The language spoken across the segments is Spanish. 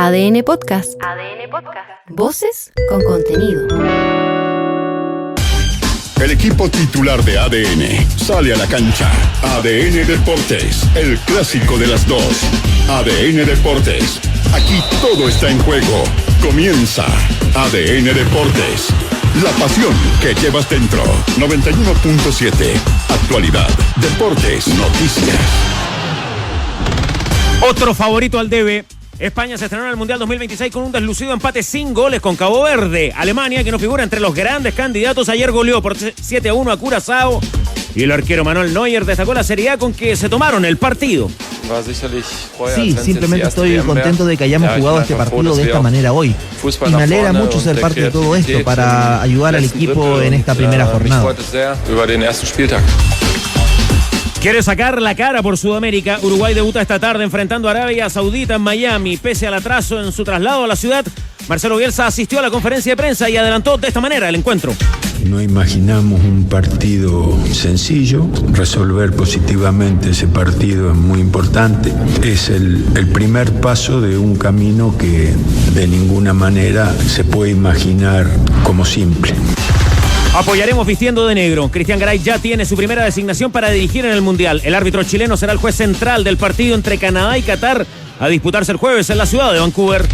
ADN Podcast. Voces con contenido. El equipo titular de ADN sale a la cancha. ADN Deportes, el clásico de las dos. ADN Deportes, aquí todo está en juego. Comienza ADN Deportes, la pasión que llevas dentro. 91.7, actualidad, deportes, noticias. Otro favorito al debe. España se estrenó en el Mundial 2026 con un deslucido empate sin goles con Cabo Verde. Alemania, que no figura entre los grandes candidatos, ayer goleó por 7-1 a Curazao. Y el arquero Manuel Neuer destacó la Serie A con que se tomaron el partido. Sí, simplemente estoy contento de que hayamos jugado este partido de esta manera hoy. Y me alegra mucho ser parte de todo esto para ayudar al equipo en esta primera jornada. Quiere sacar la cara por Sudamérica. Uruguay debuta esta tarde enfrentando a Arabia Saudita en Miami. Pese al atraso en su traslado a la ciudad, Marcelo Bielsa asistió a la conferencia de prensa y adelantó de esta manera el encuentro. No imaginamos un partido sencillo. Resolver positivamente ese partido es muy importante. Es el primer paso de un camino que de ninguna manera se puede imaginar como simple. Apoyaremos vistiendo de negro. Cristian Garay ya tiene su primera designación para dirigir en el Mundial. El árbitro chileno será el juez central del partido entre Canadá y Qatar, a disputarse el jueves en la ciudad de Vancouver.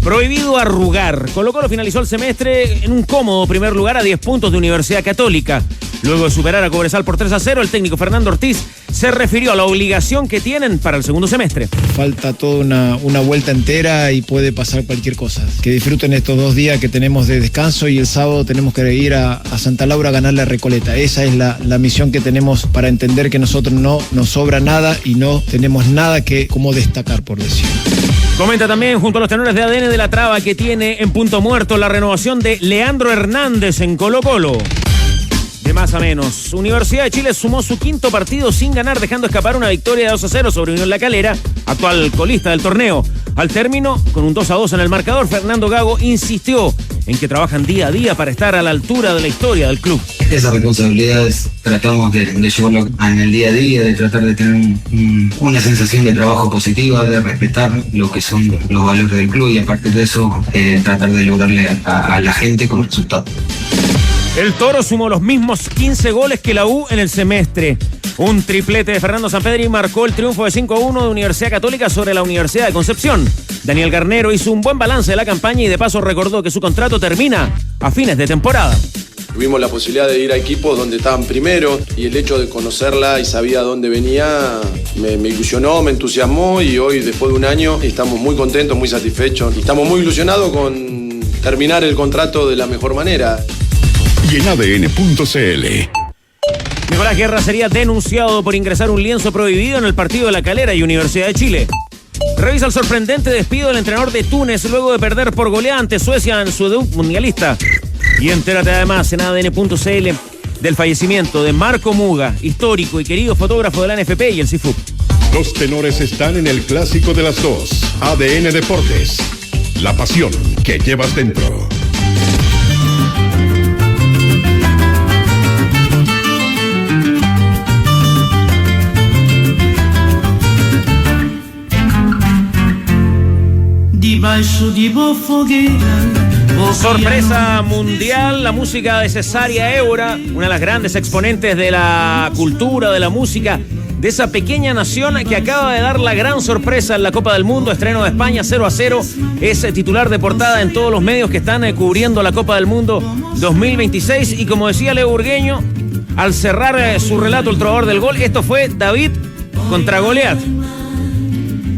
Prohibido arrugar. Colo-Colo finalizó el semestre en un cómodo primer lugar a 10 puntos de Universidad Católica. Luego de superar a Cobresal por 3-0, el técnico Fernando Ortiz se refirió a la obligación que tienen para el segundo semestre. Falta toda una vuelta entera y puede pasar cualquier cosa. Que disfruten estos 2 días que tenemos de descanso y el sábado tenemos que ir a Santa Laura a ganarle a Recoleta. Esa es la misión que tenemos para entender que nosotros no nos sobra nada y no tenemos nada que como destacar, por decir. Comenta también junto a los tenores de ADN de la Traba que tiene en punto muerto la renovación de Leandro Hernández en Colo-Colo. De más a menos, Universidad de Chile sumó su 5º partido sin ganar, dejando escapar una victoria de 2-0 sobre Unión La Calera, actual colista del torneo. Al término, con un 2-2 en el marcador, Fernando Gago insistió en que trabajan día a día para estar a la altura de la historia del club. Esas responsabilidades tratamos de llevarlo en el día a día, de tratar de tener una sensación de trabajo positiva, de respetar lo que son los valores del club y a partir de eso tratar de lograrle a la gente como resultado. El Toro sumó los mismos 15 goles que la U en el semestre. Un triplete de Fernando Sampedri marcó el triunfo de 5-1 de Universidad Católica sobre la Universidad de Concepción. Daniel Garnero hizo un buen balance de la campaña y de paso recordó que su contrato termina a fines de temporada. Tuvimos la posibilidad de ir a equipos donde estaban primero y el hecho de conocerla y sabía dónde venía me ilusionó, me entusiasmó y hoy después de un año estamos muy contentos, muy satisfechos y estamos muy ilusionados con terminar el contrato de la mejor manera. Y en ADN.cl. Nicolás Guerra sería denunciado por ingresar un lienzo prohibido en el partido de La Calera y Universidad de Chile. Revisa el sorprendente despido del entrenador de Túnez luego de perder por goleada ante Suecia en su debut mundialista. Y entérate además en ADN.cl del fallecimiento de Marco Muga, histórico y querido fotógrafo de la NFP y el CIFUP. Los tenores están en el clásico de las dos. ADN Deportes, la pasión que llevas dentro. Sorpresa mundial, la música de Cesárea Évora, una de las grandes exponentes de la cultura, de la música, de esa pequeña nación que acaba de dar la gran sorpresa en la Copa del Mundo, estreno de España 0-0, es titular de portada en todos los medios que están cubriendo la Copa del Mundo 2026 y como decía Leo Burgueño, al cerrar su relato el trovador del gol, esto fue David contra Goliat.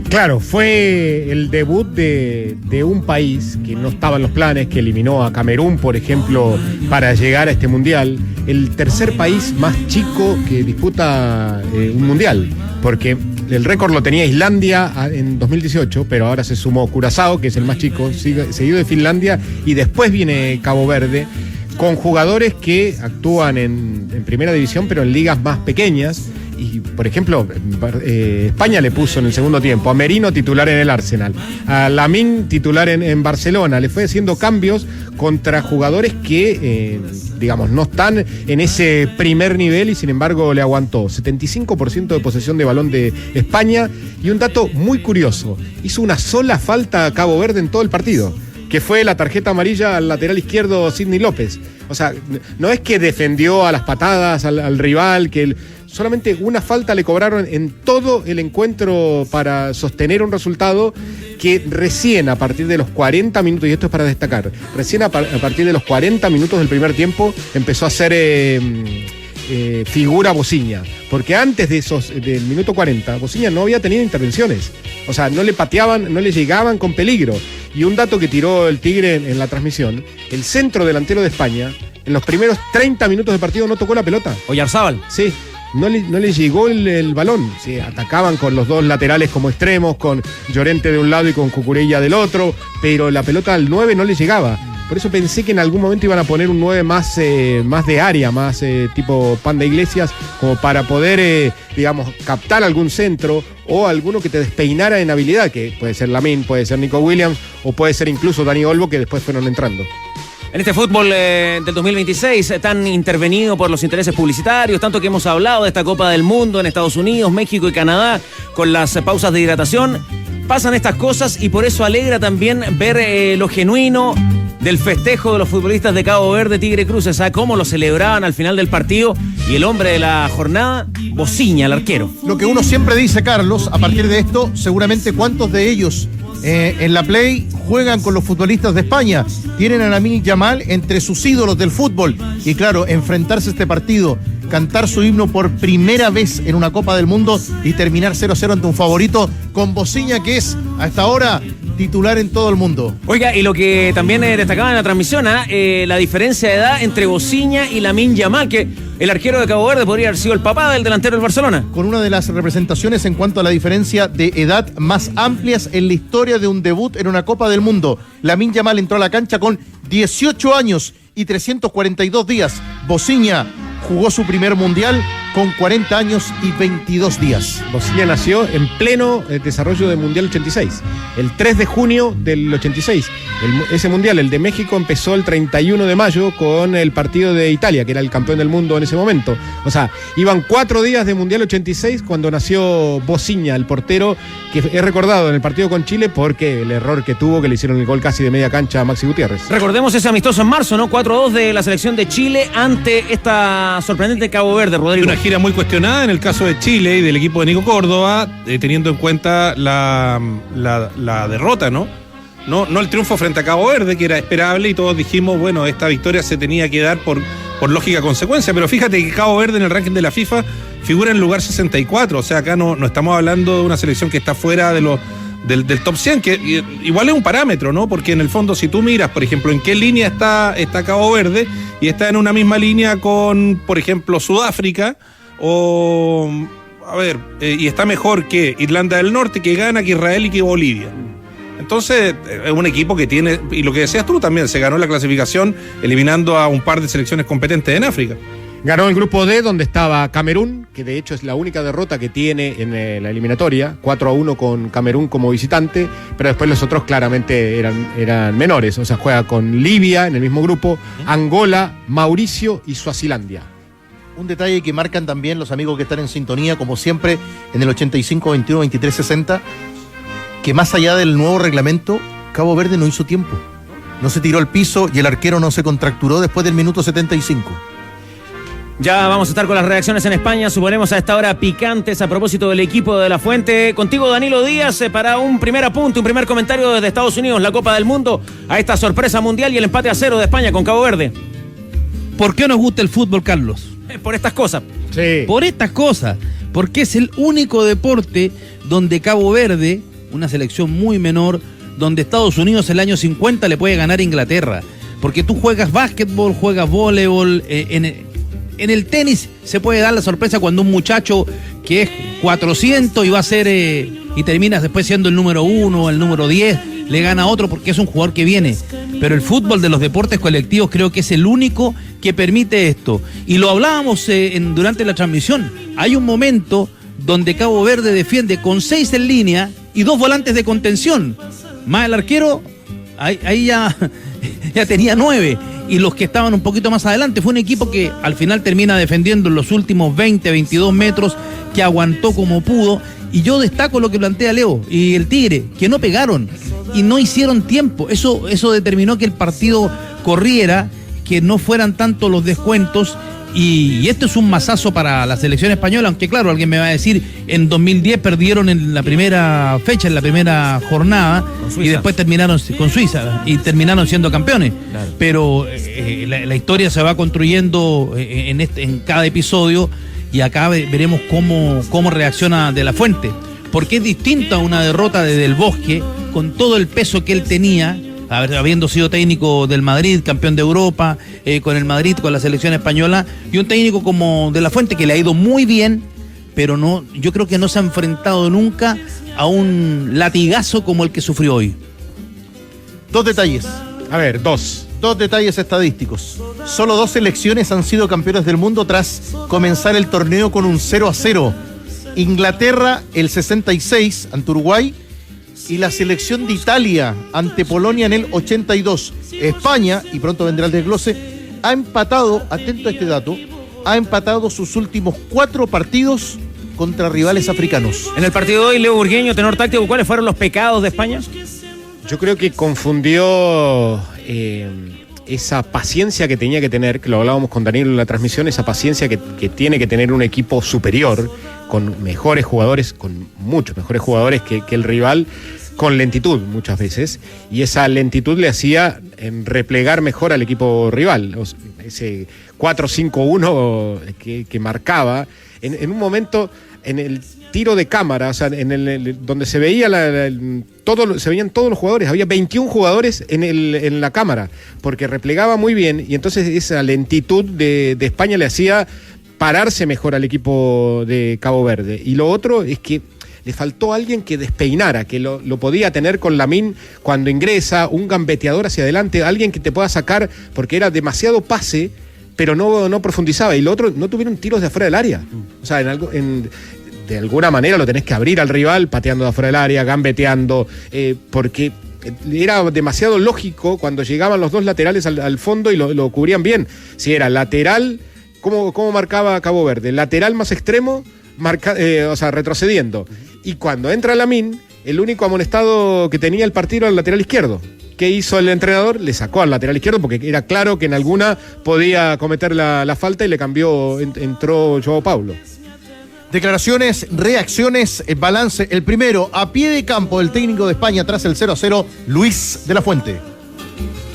Claro, fue el debut de un país que no estaba en los planes, que eliminó a Camerún, por ejemplo, para llegar a este mundial. El tercer país más chico que disputa un mundial, porque el récord lo tenía Islandia en 2018, pero ahora se sumó Curazao, que es el más chico, seguido de Finlandia, y después viene Cabo Verde, con jugadores que actúan en primera división, pero en ligas más pequeñas, Y, por ejemplo, España le puso en el segundo tiempo a Merino titular en el Arsenal, a Lamine titular en Barcelona, le fue haciendo cambios contra jugadores que, digamos, no están en ese primer nivel y sin embargo le aguantó. 75% de posesión de balón de España y un dato muy curioso, hizo una sola falta a Cabo Verde en todo el partido, que fue la tarjeta amarilla al lateral izquierdo Sidney López. O sea, no es que defendió a las patadas al rival, solamente una falta le cobraron en todo el encuentro para sostener un resultado que recién a partir de los 40 minutos, y esto es para destacar, recién a partir de los 40 minutos del primer tiempo empezó a hacer figura Bociña, porque antes del minuto 40 Bociña no había tenido intervenciones, o sea, no le pateaban, no le llegaban con peligro. Y un dato que tiró el Tigre en la transmisión, el centro delantero de España en los primeros 30 minutos de partido no tocó la pelota. Oyarzábal. Sí, no le llegó el balón. Sí, atacaban con los dos laterales como extremos, con Llorente de un lado y con Cucurella del otro, pero la pelota al 9 no le llegaba. Por eso pensé que en algún momento iban a poner un 9 más de área, más tipo Panda Iglesias, como para poder, digamos, captar algún centro o alguno que te despeinara en habilidad, que puede ser Lamine, puede ser Nico Williams o puede ser incluso Dani Olmo, que después fueron entrando. En este fútbol del 2026, tan intervenido por los intereses publicitarios, tanto que hemos hablado de esta Copa del Mundo en Estados Unidos, México y Canadá, con las pausas de hidratación, pasan estas cosas y por eso alegra también ver lo genuino del festejo de los futbolistas de Cabo Verde, Tigre Cruces, a cómo lo celebraban al final del partido, y el hombre de la jornada, Bociña, el arquero. Lo que uno siempre dice, Carlos, a partir de esto, seguramente cuántos de ellos en la Play juegan con los futbolistas de España, tienen a Lamine Yamal entre sus ídolos del fútbol, y claro, enfrentarse a este partido, cantar su himno por primera vez en una Copa del Mundo y terminar 0-0 ante un favorito con Bociña, que es hasta ahora titular en todo el mundo. Oiga, y lo que también destacaba en la transmisión, la diferencia de edad entre Bociña y Lamine Yamal, que el arquero de Cabo Verde podría haber sido el papá del delantero del Barcelona. Con una de las representaciones en cuanto a la diferencia de edad más amplias en la historia de un debut en una Copa del Mundo. Lamine Yamal entró a la cancha con 18 años y 342 días. Bociña jugó su primer mundial con 40 años y 22 días. Bociña nació en pleno desarrollo del Mundial 86, el 3 de junio del 86. Ese Mundial, el de México, empezó el 31 de mayo con el partido de Italia, que era el campeón del mundo en ese momento. O sea, iban 4 días de Mundial 86 cuando nació Bociña, el portero que es recordado en el partido con Chile porque el error que tuvo, que le hicieron el gol casi de media cancha a Maxi Gutiérrez. Recordemos ese amistoso en marzo, ¿no? 4-2 de la selección de Chile ante esta sorprendente Cabo Verde, Rodrigo. Una gira muy cuestionada en el caso de Chile y del equipo de Nico Córdoba, teniendo en cuenta la derrota, ¿no? No el triunfo frente a Cabo Verde, que era esperable, y todos dijimos, bueno, esta victoria se tenía que dar por lógica consecuencia, pero fíjate que Cabo Verde en el ranking de la FIFA figura en el lugar 64, o sea, acá no estamos hablando de una selección que está fuera de del top 100, que igual es un parámetro, ¿no? Porque en el fondo, si tú miras, por ejemplo, en qué línea está Cabo Verde, y está en una misma línea con, por ejemplo, Sudáfrica, y está mejor que Irlanda del Norte, que Ghana, que Israel y que Bolivia. Entonces, es un equipo que tiene, y lo que decías tú también, se ganó la clasificación eliminando a un par de selecciones competentes en África. Ganó el grupo D, donde estaba Camerún, que de hecho es la única derrota que tiene en la eliminatoria, 4-1 con Camerún como visitante, pero después los otros claramente eran menores, o sea, juega con Libia en el mismo grupo, Angola, Mauricio y Suazilandia. Un detalle que marcan también los amigos que están en sintonía, como siempre, en el 85, 21, 23, 60, que más allá del nuevo reglamento, Cabo Verde no hizo tiempo. No se tiró al piso y el arquero no se contracturó después del minuto 75. Ya vamos a estar con las reacciones en España, suponemos a esta hora picantes a propósito del equipo de La Fuente. Contigo, Danilo Díaz, para un primer apunte, un primer comentario desde Estados Unidos, la Copa del Mundo, a esta sorpresa mundial y el empate a 0 de España con Cabo Verde. ¿Por qué nos gusta el fútbol, Carlos? Por estas cosas. Sí. Por estas cosas, porque es el único deporte donde Cabo Verde, una selección muy menor, donde Estados Unidos en el año 50 le puede ganar a Inglaterra. Porque tú juegas básquetbol, juegas voleibol, en el tenis se puede dar la sorpresa cuando un muchacho que es 400 y va a ser y terminas después siendo el número 1 o el número 10, le gana a otro porque es un jugador que viene. pero el fútbol de los deportes colectivos creo que es el único que permite esto. Y lo hablábamos durante la transmisión. Hay un momento donde Cabo Verde defiende con 6 en línea y 2 volantes de contención. Más el arquero, ahí ya tenía 9. Y los que estaban un poquito más adelante, fue un equipo que al final termina defendiendo en los últimos 20, 22 metros, que aguantó como pudo. Y yo destaco lo que plantea Leo y el Tigre, que no pegaron y no hicieron tiempo. Eso determinó que el partido corriera, que no fueran tanto los descuentos. Y esto es un mazazo para la selección española, aunque claro, alguien me va a decir, en 2010 perdieron en la primera fecha, en la primera jornada, y después terminaron con Suiza y terminaron siendo campeones. Claro. Pero la historia se va construyendo en cada episodio, y acá veremos cómo reacciona De La Fuente, porque es distinta a una derrota de Del Bosque, con todo el peso que él tenía, habiendo sido técnico del Madrid, campeón de Europa, con el Madrid, con la selección española, y un técnico como De La Fuente, que le ha ido muy bien, pero yo creo que no se ha enfrentado nunca a un latigazo como el que sufrió hoy. 2 detalles. A ver, 2 detalles estadísticos. Solo 2 selecciones han sido campeones del mundo tras comenzar el torneo con un 0-0. Inglaterra el 66 ante Uruguay, y la selección de Italia ante Polonia en el 82. España, y pronto vendrá el desglose, ha empatado, atento a este dato, ha empatado sus últimos 4 partidos contra rivales africanos. En el partido de hoy, Leo Burgueño, tenor táctico, ¿cuáles fueron los pecados de España? Yo creo que confundió esa paciencia que tenía que tener, que lo hablábamos con Daniel en la transmisión, esa paciencia que tiene que tener un equipo superior, con mejores jugadores, con muchos mejores jugadores que el rival, con lentitud muchas veces, y esa lentitud le hacía replegar mejor al equipo rival. Ese 4-5-1 que marcaba, en un momento, en el tiro de cámara, o sea, donde se veía se veían todos los jugadores, había 21 jugadores en la cámara, porque replegaba muy bien, y entonces esa lentitud de España le hacía pararse mejor al equipo de Cabo Verde. Y lo otro es que le faltó alguien que despeinara, que lo podía tener con Lamine cuando ingresa, un gambeteador hacia adelante, alguien que te pueda sacar, porque era demasiado pase, pero no profundizaba. Y lo otro, no tuvieron tiros de afuera del área. O sea, de alguna manera lo tenés que abrir al rival, pateando de afuera del área, gambeteando, porque era demasiado lógico cuando llegaban los 2 laterales al fondo y lo cubrían bien. Si era lateral, ¿cómo marcaba Cabo Verde? Lateral más extremo, retrocediendo. Y cuando entra Lamine, el único amonestado que tenía el partido era el lateral izquierdo. ¿Qué hizo el entrenador? Le sacó al lateral izquierdo porque era claro que en alguna podía cometer la falta, y le cambió, entró Joao Paulo. Declaraciones, reacciones, balance. El primero, a pie de campo, el técnico de España tras el 0-0, Luis de la Fuente.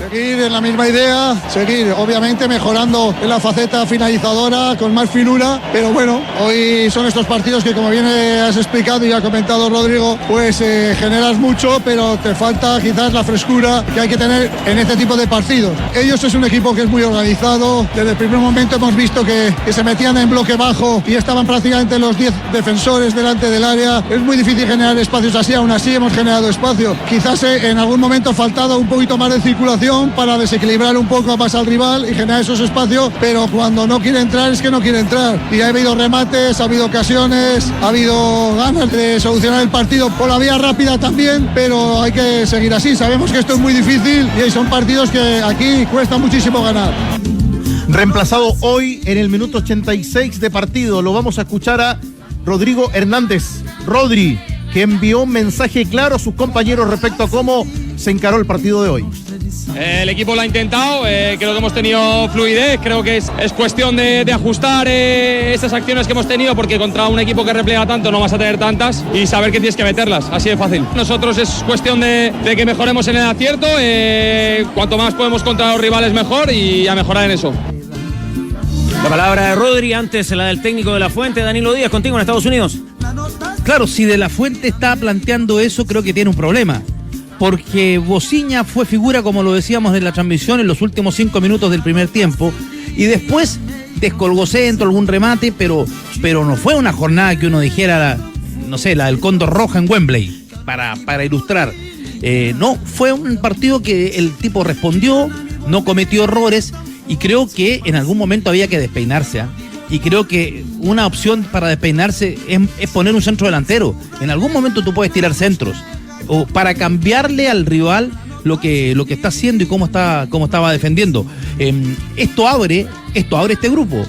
Seguir en la misma idea, seguir obviamente mejorando en la faceta finalizadora con más finura, pero bueno, hoy son estos partidos que, como bien has explicado y ha comentado Rodrigo, pues generas mucho, pero te falta quizás la frescura que hay que tener en este tipo de partidos. Ellos es un equipo que es muy organizado, desde el primer momento hemos visto que se metían en bloque bajo y estaban prácticamente los 10 defensores delante del área. Es muy difícil generar espacios así, aún así hemos generado espacio. Quizás en algún momento ha faltado un poquito más de circulación para desequilibrar un poco más al rival y generar esos espacios, pero cuando no quiere entrar es que no quiere entrar. Y ha habido remates, ha habido ocasiones, ha habido ganas de solucionar el partido por la vía rápida también, pero hay que seguir así. Sabemos que esto es muy difícil y son partidos que aquí cuesta muchísimo ganar. Reemplazado hoy en el minuto 86 de partido, lo vamos a escuchar a Rodrigo Hernández. Rodri, que envió un mensaje claro a sus compañeros respecto a cómo se encaró el partido de hoy. El equipo lo ha intentado, creo que hemos tenido fluidez, creo que es cuestión de ajustar estas acciones que hemos tenido, porque contra un equipo que replega tanto no vas a tener tantas, y saber que tienes que meterlas, así de fácil. Nosotros es cuestión de que mejoremos en el acierto, cuanto más podemos contra los rivales mejor, y a mejorar en eso. La palabra de Rodri, antes la del técnico de La Fuente. Danilo Díaz, contigo en Estados Unidos. Claro, si De La Fuente está planteando eso, creo que tiene un problema. Porque Bociña fue figura, como lo decíamos en la transmisión, en los últimos 5 minutos del primer tiempo, y después descolgó centro, algún remate, pero no fue una jornada que uno dijera, no sé, la del Cóndor Roja en Wembley, para ilustrar. No, fue un partido que el tipo respondió, no cometió errores y creo que en algún momento había que despeinarse, ¿eh? Y creo que una opción para despeinarse es poner un centro delantero. En algún momento tú puedes tirar centros o para cambiarle al rival lo que está haciendo y cómo estaba defendiendo. Esto abre este grupo.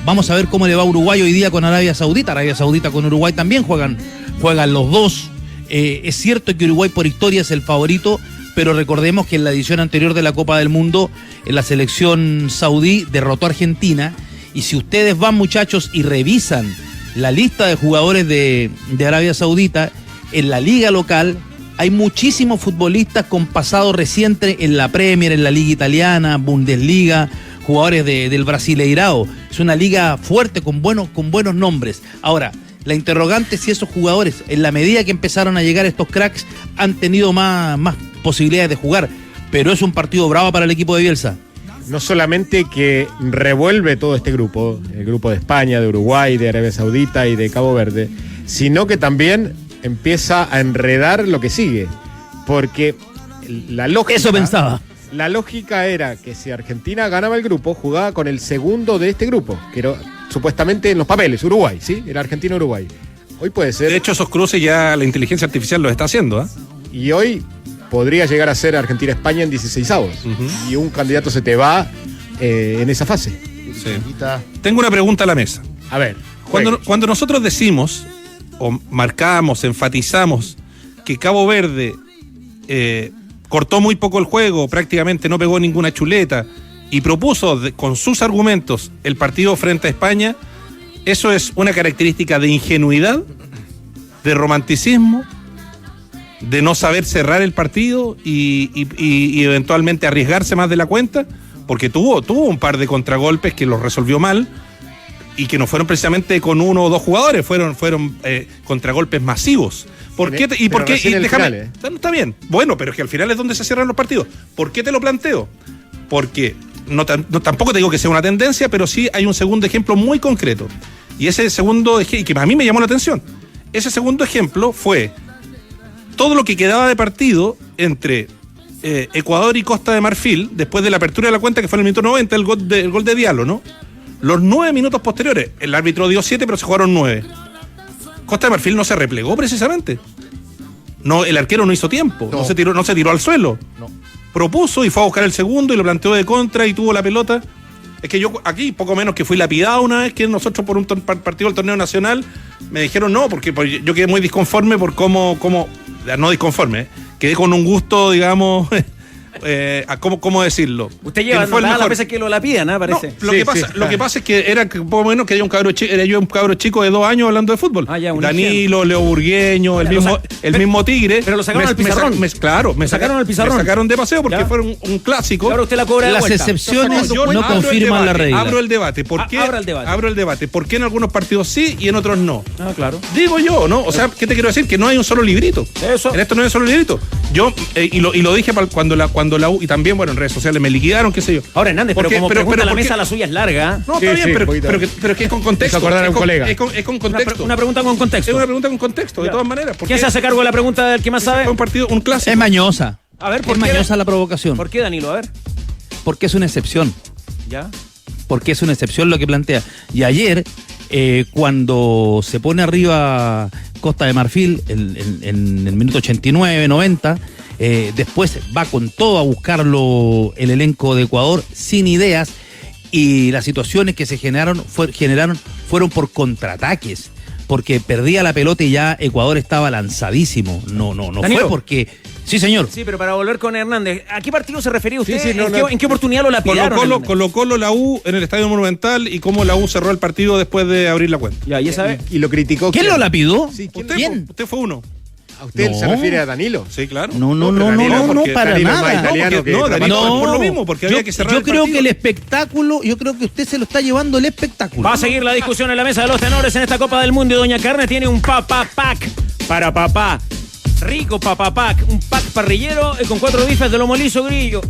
Vamos a ver cómo le va a Uruguay hoy día con Arabia Saudita. Arabia Saudita con Uruguay también juegan los dos. Es cierto que Uruguay por historia es el favorito, pero recordemos que en la edición anterior de la Copa del Mundo, la selección saudí derrotó a Argentina. Y si ustedes van, muchachos, y revisan la lista de jugadores de Arabia Saudita, en la liga local hay muchísimos futbolistas con pasado reciente en la Premier, en la Liga Italiana, Bundesliga, jugadores del Brasileirao. Es una liga fuerte con buenos nombres. Ahora, la interrogante es si esos jugadores, en la medida que empezaron a llegar estos cracks, han tenido más posibilidades de jugar. Pero es un partido bravo para el equipo de Bielsa. No solamente que revuelve todo este grupo, el grupo de España, de Uruguay, de Arabia Saudita y de Cabo Verde, sino que también empieza a enredar lo que sigue. Porque la lógica... Eso pensaba. La lógica era que si Argentina ganaba el grupo, jugaba con el segundo de este grupo, que era supuestamente en los papeles, Uruguay, ¿sí? Era Argentina-Uruguay. Hoy puede ser... De hecho, esos cruces ya la inteligencia artificial los está haciendo, ¿eh? Y hoy podría llegar a ser Argentina-España en 16avos. Y un candidato se te va en esa fase. Sí. Tengo una pregunta a la mesa. A ver. Cuando nosotros decimos, o marcamos, enfatizamos, que Cabo Verde cortó muy poco el juego, prácticamente no pegó ninguna chuleta, y propuso con sus argumentos el partido frente a España, ¿eso es una característica de ingenuidad, de romanticismo, de no saber cerrar el partido y eventualmente arriesgarse más de la cuenta? Porque tuvo un par de contragolpes que los resolvió mal y que no fueron precisamente con uno o dos jugadores, fueron contragolpes masivos. ¿Por qué? ¿Y por qué? Y déjame, está bien. Bueno, pero es que al final es donde se cierran los partidos. ¿Por qué te lo planteo? Porque tampoco te digo que sea una tendencia, pero sí hay un segundo ejemplo muy concreto. Y ese segundo ejemplo, que a mí me llamó la atención, ese segundo ejemplo fue todo lo que quedaba de partido entre Ecuador y Costa de Marfil, después de la apertura de la cuenta, que fue en el minuto 90, el gol de Diallo, ¿no? Los 9 minutos posteriores, el árbitro dio 7, pero se jugaron 9. Costa de Marfil no se replegó precisamente. No, el arquero no hizo tiempo, no se tiró al suelo. No. Propuso y fue a buscar el segundo y lo planteó de contra y tuvo la pelota. Es que yo aquí, poco menos que fui lapidado una vez que nosotros por un partido del torneo nacional me dijeron no, porque yo quedé muy disconforme por cómo no disconforme, quedé con un gusto, digamos, ¿cómo decirlo? Usted lleva las veces que lo lapidan, ¿no? Parece. No, lo que pasa es que era poco menos que era un cabro chico de 2 años hablando de fútbol. Danilo, Leo Burgueño, el mismo Tigre. Pero lo sacaron al pizarrón. Me sacaron al pizarrón. Me sacaron de paseo porque fue un clásico. Claro, usted la cobra de Las vuelta. excepciones no confirman la regla. Abro el debate. Abro el debate. ¿Por qué en algunos partidos sí y en otros no? Ah, claro. Digo yo, ¿no? O sea, ¿qué te quiero decir? Que no hay un solo librito. Eso. En esto no hay un solo librito. Yo, y lo dije cuando la U, y también, bueno, en redes sociales me liquidaron, qué sé yo. Ahora, Hernández, pero la mesa, la suya es larga. No, está bien, pero es que es con contexto. Es con contexto. Una pregunta con contexto. Es una pregunta con contexto, de todas maneras. ¿Quién se hace cargo de la pregunta del que más sabe? Un clásico. Es mañosa. A ver, ¿por qué? Es mañosa la provocación. ¿Por qué, Danilo? A ver. Porque es una excepción. ¿Ya? Porque es una excepción lo que plantea. Y ayer, cuando se pone arriba Costa de Marfil en el minuto 89, 90, después va con todo a buscarlo el elenco de Ecuador sin ideas, y las situaciones que se generaron fueron por contraataques, porque perdía la pelota y ya Ecuador estaba lanzadísimo. No Danilo. fue porque... Sí, señor. Sí, pero para volver con Hernández, ¿a qué partido se refería usted? ¿En qué oportunidad lo lapidaron? Colo la U en el Estadio Monumental y cómo la U cerró el partido después de abrir la cuenta. Ya, ¿y esa y lo criticó. ¿Quién lo lapidó? Sí, ¿Quién? Usted fue uno. ¿A usted se refiere a Danilo? Sí, claro. No, para Danilo nada. Danilo por lo mismo, porque había que cerrar yo el creo partido. que el espectáculo, yo creo que usted se lo está llevando el espectáculo. Va a seguir la discusión en la mesa de los tenores en esta Copa del Mundo, y Doña Carne tiene un papá pack para papá. Rico papá pack, un pack parrillero con 4 bifes de lomo liso, grillo,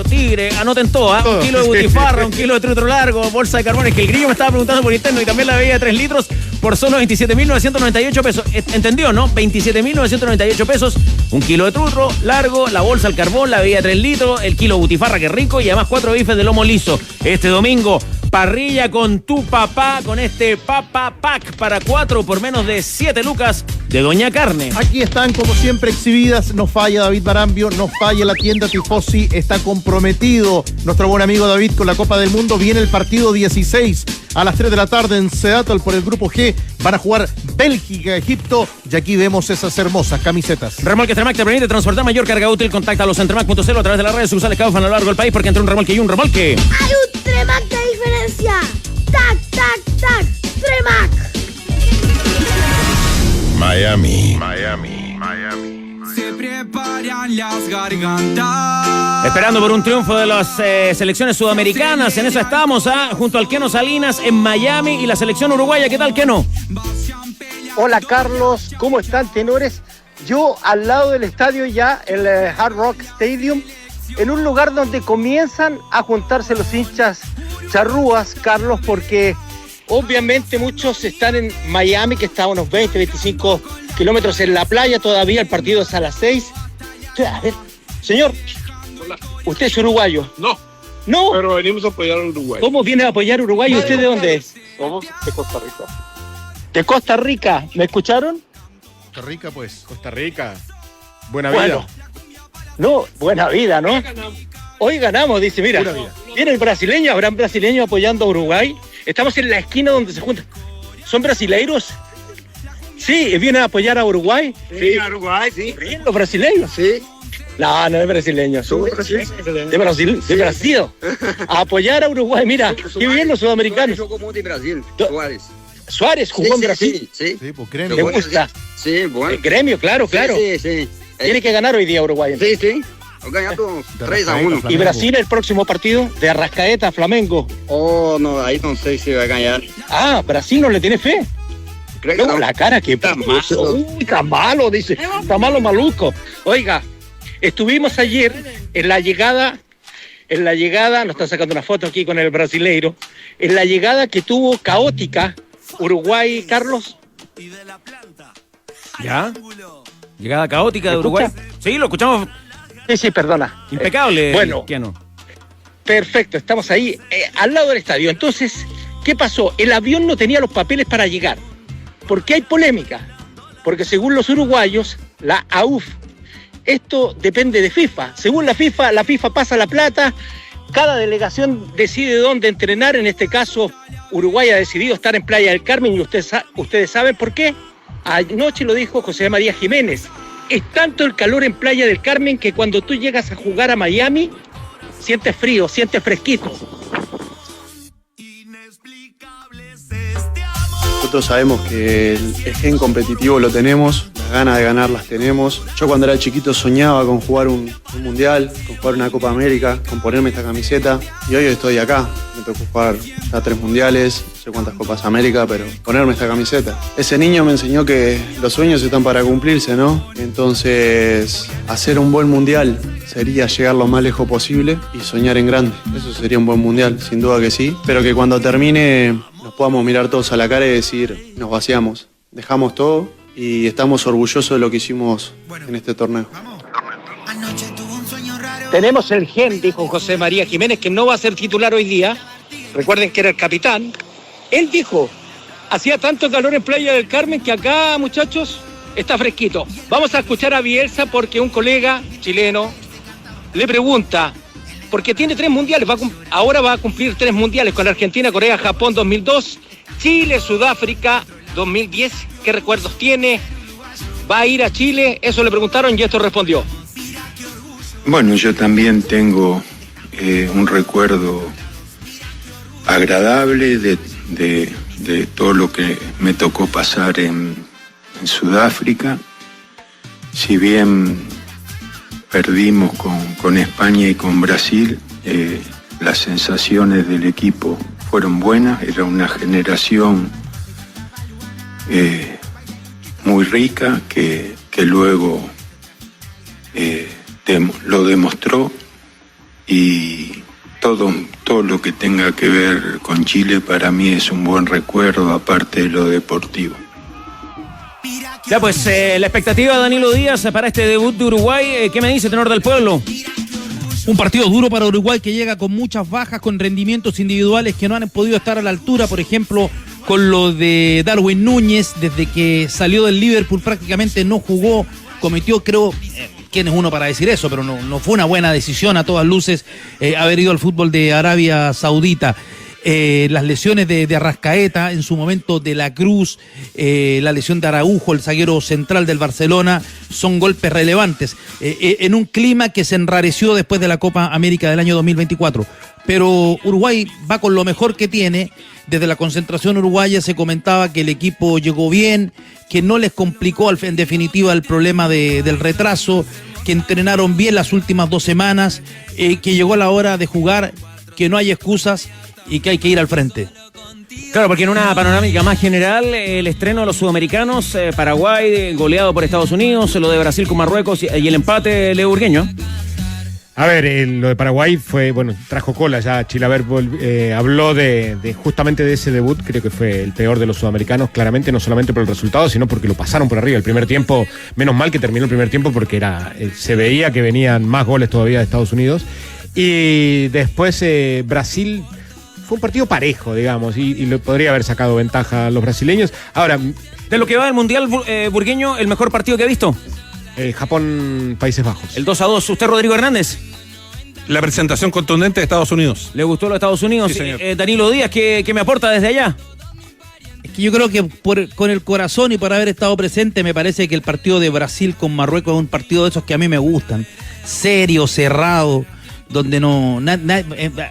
tigre, anoten todo, ¿eh? 1 kilo de butifarra, 1 kilo de trutro largo, bolsa de carbón. Es que el grillo me estaba preguntando por interno y también la bebida de 3 litros, por solo 27.998 pesos. ¿Entendió, no? 27.998 pesos. Un kilo de turro largo, la bolsa al carbón, la bebida 3 litros, el kilo butifarra, que rico, y además 4 bifes de lomo liso. Este domingo, parrilla con tu papá, con este Papa Pack para 4 por menos de 7 lucas de Doña Carne. Aquí están, como siempre, exhibidas. No falla David Barambio, no falla la tienda Tifosi. Está comprometido nuestro buen amigo David con la Copa del Mundo. Viene el partido 16 a las 3 de la tarde en Seattle por el Grupo G. Van a jugar Bélgica, Egipto, y aquí vemos esas hermosas camisetas. Remolque Tremac te permite transportar mayor carga útil. Contacta a los Tremac.cl a través de las redes sociales Kaufman a lo largo del país, porque entre un remolque y un remolque hay un Tremac de diferencia. ¡Tac, tac, tac! ¡Tremac! Miami. Se preparan las gargantas. Esperando por un triunfo de las selecciones sudamericanas. En eso estamos, junto al Keno Salinas en Miami y la selección uruguaya. ¿Qué tal, Keno? Hola, Carlos. ¿Cómo están, tenores? Yo al lado del estadio ya, el Hard Rock Stadium, en un lugar donde comienzan a juntarse los hinchas charrúas, Carlos, porque obviamente muchos están en Miami, que está a unos 20, 25 kilómetros en la playa. Todavía el partido es a las 6. A ver, señor, hola. ¿Usted es uruguayo? No, pero venimos a apoyar a Uruguay. ¿Cómo viene a apoyar a Uruguay? ¿Usted de dónde es? Somos de Costa Rica. De Costa Rica, ¿me escucharon? Costa Rica, pues. Costa Rica. Buena vida. No, buena vida, ¿no? Hoy ganamos, dice, mira. Viene el brasileño, habrán brasileños apoyando a Uruguay. Estamos en la esquina donde se juntan. ¿Son brasileiros? Sí, ¿vienen a apoyar a Uruguay? Sí, a Uruguay, sí. ¿Bien los brasileños? Sí. No es brasileño. De Brasil. A apoyar a Uruguay, mira. Qué bien los sudamericanos. Yo como de Brasil, Suárez. ¿Suárez jugó en Brasil? Sí. Sí, pues Gremio. ¿Le gusta? Sí, bueno. El Gremio, claro. Sí. Tiene que ganar hoy día Uruguay. Sí. Ganando 3-1. ¿Y Brasil el próximo partido? De Arrascaeta, Flamengo. Oh, no, ahí no sé si va a ganar. Ah, ¿Brasil no le tiene fe? Creo que no. La cara que está malo. Uy, está malo, dice. Está malo, maluco. Oiga, estuvimos ayer en la llegada, nos están sacando una foto aquí con el brasileiro, en la llegada que tuvo caótica Uruguay, Carlos. ¿Ya? Llegada caótica de Uruguay. Sí, lo escuchamos. Sí, perdona. Impecable. Bueno, Keno. Perfecto, estamos ahí, al lado del estadio. Entonces, ¿qué pasó? El avión no tenía los papeles para llegar. ¿Por qué hay polémica? Porque según los uruguayos, la AUF, esto depende de FIFA. Según la FIFA pasa la plata, cada delegación decide dónde entrenar. En este caso, Uruguay ha decidido estar en Playa del Carmen, y ustedes saben por qué. Anoche lo dijo José María Jiménez. Es tanto el calor en Playa del Carmen que cuando tú llegas a jugar a Miami, sientes frío, sientes fresquito. Nosotros sabemos que el gen competitivo lo tenemos, las ganas de ganar las tenemos. Yo cuando era chiquito soñaba con jugar un mundial, con jugar una Copa América, con ponerme esta camiseta, y hoy estoy acá. Me tocó jugar ya 3 mundiales, no sé cuántas Copas América, pero ponerme esta camiseta. Ese niño me enseñó que los sueños están para cumplirse, ¿no? Entonces, hacer un buen mundial sería llegar lo más lejos posible y soñar en grande. Eso sería un buen mundial, sin duda que sí, pero que cuando termine nos podamos mirar todos a la cara y decir, nos vaciamos, dejamos todo y estamos orgullosos de lo que hicimos en este torneo. Tenemos el gen, dijo José María Jiménez, que no va a ser titular hoy día. Recuerden que era el capitán. Él dijo, hacía tanto calor en Playa del Carmen que acá, muchachos, está fresquito. Vamos a escuchar a Bielsa porque un colega chileno le pregunta, porque tiene 3 mundiales, ahora va a cumplir 3 mundiales con Argentina, Corea, Japón 2002, Chile, Sudáfrica 2010. ¿Qué recuerdos tiene? ¿Va a ir a Chile? Eso le preguntaron y esto respondió. Bueno, yo también tengo un recuerdo agradable de todo lo que me tocó pasar en Sudáfrica. Si bien perdimos con España y con Brasil, las sensaciones del equipo fueron buenas. Era una generación muy rica que luego lo demostró y todo lo que tenga que ver con Chile para mí es un buen recuerdo, aparte de lo deportivo. Ya pues, la expectativa de Danilo Díaz para este debut de Uruguay, ¿qué me dice, tenor del pueblo? Un partido duro para Uruguay que llega con muchas bajas, con rendimientos individuales que no han podido estar a la altura, por ejemplo, con lo de Darwin Núñez, desde que salió del Liverpool prácticamente no jugó, cometió, creo, quién es uno para decir eso, pero no fue una buena decisión a todas luces haber ido al fútbol de Arabia Saudita. Las lesiones de Arrascaeta, en su momento de la Cruz, la lesión de Araujo, el zaguero central del Barcelona, son golpes relevantes en un clima que se enrareció después de la Copa América del año 2024. Pero Uruguay va con lo mejor que tiene. Desde la concentración uruguaya se comentaba que el equipo llegó bien, que no les complicó en definitiva el problema del retraso, que entrenaron bien las últimas 2 semanas, que llegó la hora de jugar, que no hay excusas y que hay que ir al frente. Claro, porque en una panorámica más general, el estreno de los sudamericanos, Paraguay goleado por Estados Unidos, lo de Brasil con Marruecos y el empate Leo Burgueño. A ver, lo de Paraguay fue, bueno, trajo cola ya. Chilaver habló de justamente de ese debut, creo que fue el peor de los sudamericanos, claramente, no solamente por el resultado, sino porque lo pasaron por arriba. El primer tiempo, menos mal que terminó el primer tiempo porque se veía que venían más goles todavía de Estados Unidos. Y después Brasil fue un partido parejo, digamos, y lo podría haber sacado ventaja a los brasileños. Ahora, de lo que va del Mundial Burgueño, ¿el mejor partido que ha visto? Japón, Países Bajos. El 2-2. ¿Usted, Rodrigo Hernández? La presentación contundente de Estados Unidos. ¿Le gustó lo de Estados Unidos? Sí, señor. Danilo Díaz, ¿qué me aporta desde allá? Es que yo creo que con el corazón y por haber estado presente, me parece que el partido de Brasil con Marruecos es un partido de esos que a mí me gustan. Serio, cerrado, donde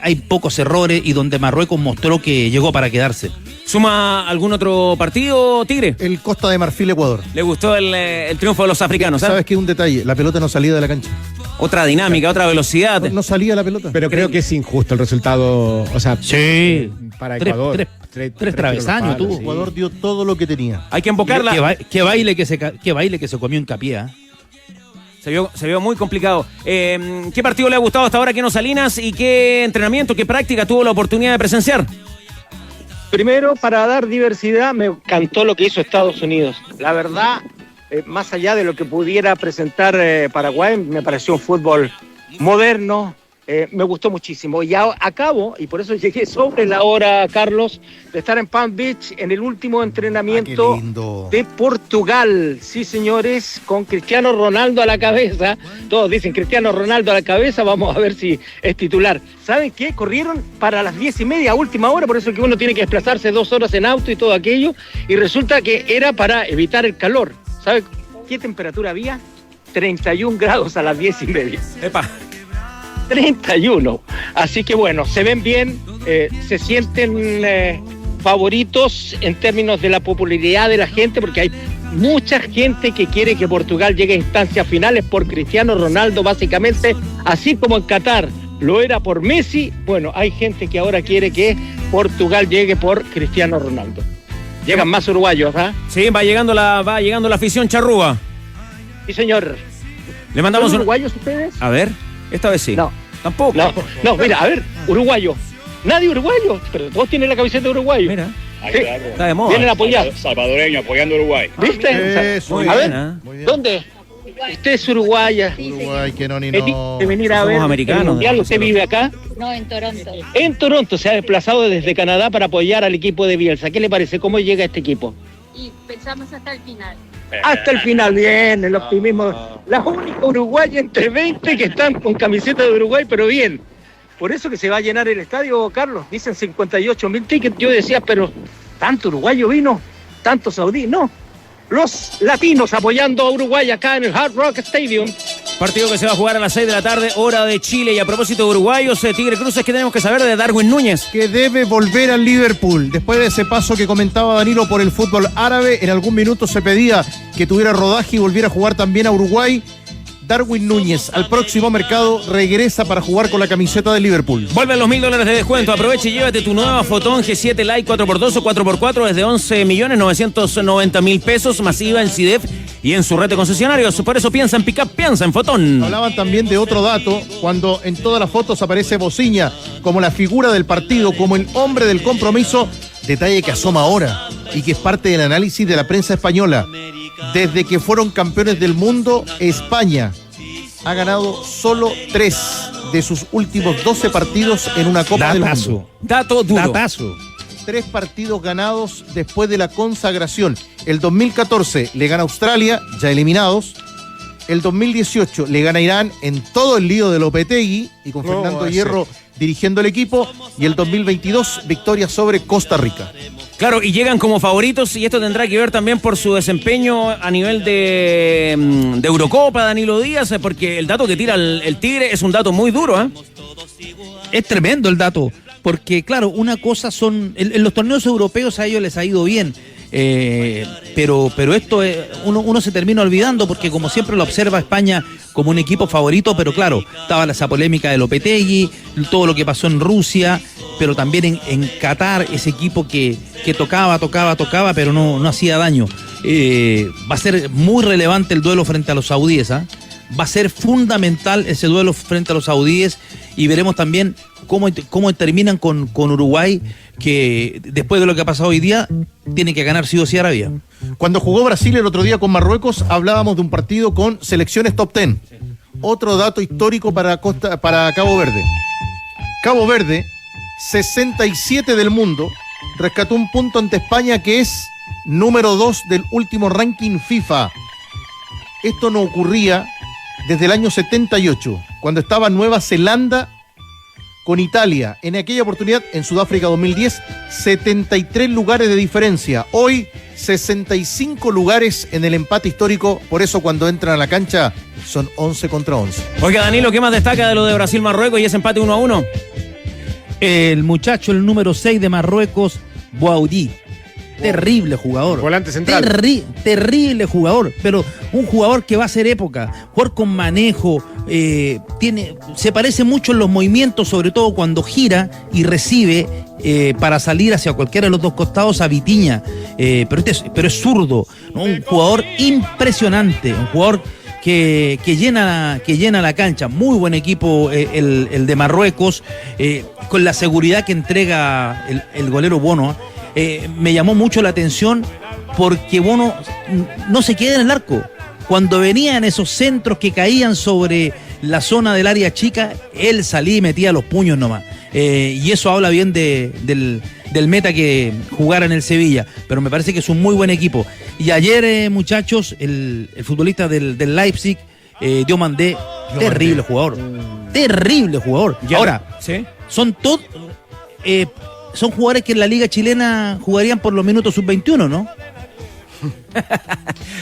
hay pocos errores y donde Marruecos mostró que llegó para quedarse. ¿Suma algún otro partido, Tigre? El Costa de Marfil, Ecuador. ¿Le gustó el triunfo de los africanos? ¿Sabes qué? Un detalle, la pelota no salía de la cancha. Otra dinámica, otra velocidad. No salía la pelota. Pero creo que es injusto el resultado, o sea, sí, para Ecuador. Tres travesaños tuvo. Sí. Ecuador dio todo lo que tenía. Hay que embocarla. Qué baile que se comió Hincapié, ¿eh? Se vio muy complicado. ¿Qué partido le ha gustado hasta ahora, Keno Salinas? ¿Y qué entrenamiento, qué práctica tuvo la oportunidad de presenciar? Primero, para dar diversidad, me encantó lo que hizo Estados Unidos. La verdad, más allá de lo que pudiera presentar Paraguay, me pareció un fútbol moderno, me gustó muchísimo. Y acabo, y por eso llegué sobre la hora, Carlos, de estar en Palm Beach en el último entrenamiento de Portugal. Sí, señores, con Cristiano Ronaldo a la cabeza. Todos dicen Cristiano Ronaldo a la cabeza, vamos a ver si es titular. ¿Saben qué? Corrieron para las 10:30 a última hora, por eso que uno tiene que desplazarse 2 horas en auto y todo aquello, y resulta que era para evitar el calor. ¿Sabe qué temperatura había? 31 grados a las 10:30. ¡Epa! 31. Así que bueno, se ven bien, se sienten favoritos en términos de la popularidad de la gente, porque hay mucha gente que quiere que Portugal llegue a instancias finales por Cristiano Ronaldo, básicamente, así como en Qatar lo era por Messi. Bueno, hay gente que ahora quiere que Portugal llegue por Cristiano Ronaldo. Llegan más uruguayos, ¿ah? Sí, va llegando la afición charrúa. Sí, señor. Le mandamos ¿Son uruguayos ustedes? A ver, esta vez sí. No. Tampoco. No, mira, a ver, uruguayo. Nadie uruguayo, pero todos tienen la camiseta de uruguayo. Mira. Sí. Está de moda. Vienen a apoyar. Salvadoreño apoyando a Uruguay. ¿Viste? Eso, a ver, ¿dónde? Usted es uruguaya. Uruguay, que no. De venir a ver Somos americanos. el mundial. ¿Usted vive acá? No, en Toronto. En Toronto se ha desplazado desde Canadá para apoyar al equipo de Bielsa. ¿Qué le parece? ¿Cómo llega este equipo? Y pensamos hasta el final. Hasta el final, bien, el optimismo. Las únicas uruguayas entre 20 que están con camiseta de Uruguay, pero bien. Por eso que se va a llenar el estadio, Carlos. Dicen 58.000 tickets. Yo decía, pero ¿tanto uruguayo vino? ¿Tanto saudí? No. Los latinos apoyando a Uruguay acá en el Hard Rock Stadium. Partido que se va a jugar a las 6 de la tarde, hora de Chile. Y a propósito de uruguayos, Tigre Cruces, ¿qué tenemos que saber de Darwin Núñez? Que debe volver al Liverpool. Después de ese paso que comentaba Danilo por el fútbol árabe, en algún minuto se pedía que tuviera rodaje y volviera a jugar también a Uruguay. Darwin Núñez al próximo mercado regresa para jugar con la camiseta de Liverpool. Vuelven los $1.000 de descuento. Aprovecha y llévate tu nueva Fotón G7 Lite 4x2 o 4x4 desde 11.990.000 pesos, más IVA en CIDEF y en su red de concesionarios. Por eso piensa en pick-up, piensa en Fotón. Hablaban también de otro dato, cuando en todas las fotos aparece Bociña como la figura del partido, como el hombre del compromiso, detalle que asoma ahora y que es parte del análisis de la prensa española. Desde que fueron campeones del mundo, España ha ganado solo 3 de sus últimos 12 partidos en una Copa del Mundo. Dato duro. Datazo. 3 partidos ganados después de la consagración. El 2014 le gana Australia, ya eliminados. El 2018 le gana Irán en todo el lío de Lopetegui y con Fernando Hierro dirigiendo el equipo. Y el 2022, victoria sobre Costa Rica. Claro, y llegan como favoritos, y esto tendrá que ver también por su desempeño a nivel de Eurocopa, Danilo Díaz, porque el dato que tira el Tigre es un dato muy duro, ¿eh? Es tremendo el dato, porque claro, una cosa son, en los torneos europeos a ellos les ha ido bien, pero esto uno se termina olvidando, porque como siempre lo observa España como un equipo favorito, pero claro, estaba esa polémica de Lopetegui, todo lo que pasó en Rusia, pero también en Qatar, ese equipo que tocaba, pero no hacía daño. Va a ser muy relevante el duelo frente a los saudíes, ¿eh? Va a ser fundamental ese duelo frente a los saudíes, y veremos también cómo terminan con Uruguay, que después de lo que ha pasado hoy día, tiene que ganar sí o sí Arabia. Cuando jugó Brasil el otro día con Marruecos, hablábamos de un partido con selecciones top 10. Otro dato histórico para Cabo Verde. Cabo Verde, 67 del mundo, rescató un punto ante España, que es número 2 del último ranking FIFA. Esto no ocurría desde el año 78, cuando estaba Nueva Zelanda con Italia. En aquella oportunidad, en Sudáfrica 2010, 73 lugares de diferencia. Hoy, 65 lugares en el empate histórico. Por eso cuando entran a la cancha son 11 contra 11. Oiga, Danilo, ¿qué más destaca de lo de Brasil-Marruecos y ese empate 1-1? El muchacho, el número 6 de Marruecos, Bouaudi. Terrible jugador. Volante central. Terrible jugador, pero un jugador que va a hacer época. Jugar con manejo, se parece mucho en los movimientos, sobre todo cuando gira y recibe para salir hacia cualquiera de los dos costados a Vitinha. Pero es zurdo, ¿no? Un jugador impresionante, un jugador que llena la cancha. Muy buen equipo el de Marruecos, con la seguridad que entrega el golero Bono. Me llamó mucho la atención porque Bono no se queda en el arco. Cuando venían esos centros que caían sobre la zona del área chica, él salía y metía los puños nomás. Y eso habla bien del meta que jugara en el Sevilla. Pero me parece que es un muy buen equipo. Y ayer, muchachos, el futbolista del Leipzig, Diomandé, terrible jugador. Terrible jugador. Ahora, ¿sí? Son jugadores que en la liga chilena jugarían por los minutos sub-21, ¿no?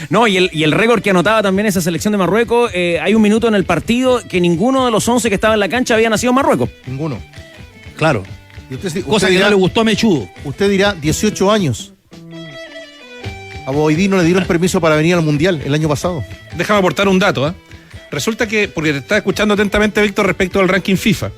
No, y el récord que anotaba también esa selección de Marruecos, hay un minuto en el partido que ninguno de los 11 que estaba en la cancha había nacido en Marruecos. Ninguno. Claro. Y usted Cosa dirá, que no le gustó a Mechudo. Usted dirá, 18 años. A Boidí no le dieron permiso para venir al Mundial el año pasado. Déjame aportar un dato, ¿eh? Resulta que, porque te estaba escuchando atentamente, Víctor, respecto al ranking FIFA.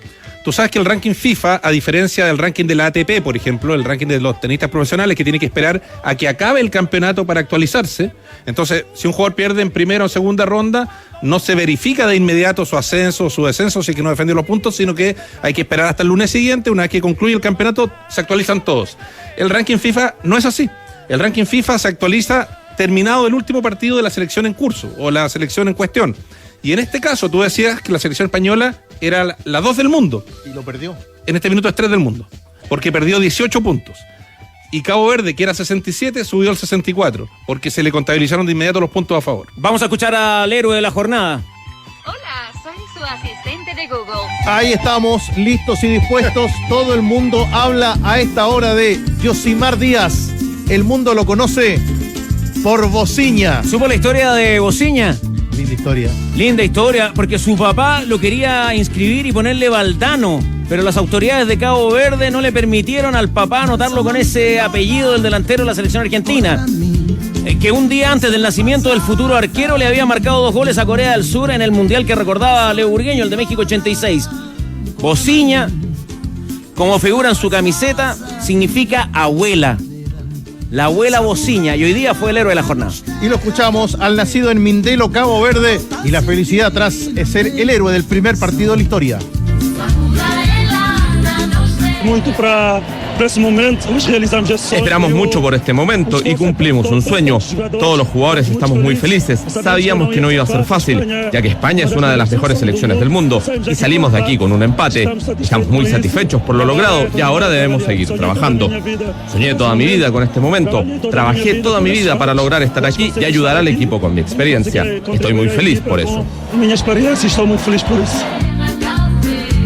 Tú sabes que el ranking FIFA, a diferencia del ranking de la ATP, por ejemplo, el ranking de los tenistas profesionales, que tiene que esperar a que acabe el campeonato para actualizarse. Entonces, si un jugador pierde en primera o segunda ronda, no se verifica de inmediato su ascenso o su descenso, si es que no defendió los puntos, sino que hay que esperar hasta el lunes siguiente. Una vez que concluye el campeonato, se actualizan todos. El ranking FIFA no es así. El ranking FIFA se actualiza terminado el último partido de la selección en curso o la selección en cuestión. Y en este caso, tú decías que la selección española era la 2 del mundo. Y lo perdió. En este minuto es 3 del mundo, porque perdió 18 puntos. Y Cabo Verde, que era 67, subió al 64, porque se le contabilizaron de inmediato los puntos a favor. Vamos a escuchar al héroe de la jornada. Hola, soy su asistente de Google. Ahí estamos, listos y dispuestos. Todo el mundo habla a esta hora de Yosimar Díaz. El mundo lo conoce por Bociña. ¿Supo la historia de Bociña? Linda historia. Linda historia, porque su papá lo quería inscribir y ponerle Valdano, pero las autoridades de Cabo Verde no le permitieron al papá anotarlo con ese apellido del delantero de la selección argentina, que un día antes del nacimiento del futuro arquero le había marcado 2 goles a Corea del Sur en el mundial que recordaba a Leo Burgueño, el de México 86. Bociña, como figura en su camiseta, significa abuela. la abuela Bociña, y hoy día fue el héroe de la jornada. Y lo escuchamos al nacido en Mindelo, Cabo Verde, y la felicidad tras ser el héroe del primer partido de la historia. Esperamos mucho por este momento y cumplimos un sueño. Todos los jugadores estamos muy felices. Sabíamos que no iba a ser fácil, ya que España es una de las mejores selecciones del mundo y salimos de aquí con un empate. Estamos muy satisfechos por lo logrado y ahora debemos seguir trabajando. Soñé toda mi vida con este momento. Trabajé toda mi vida para lograr estar aquí y ayudar al equipo con mi experiencia. Estoy muy feliz por eso.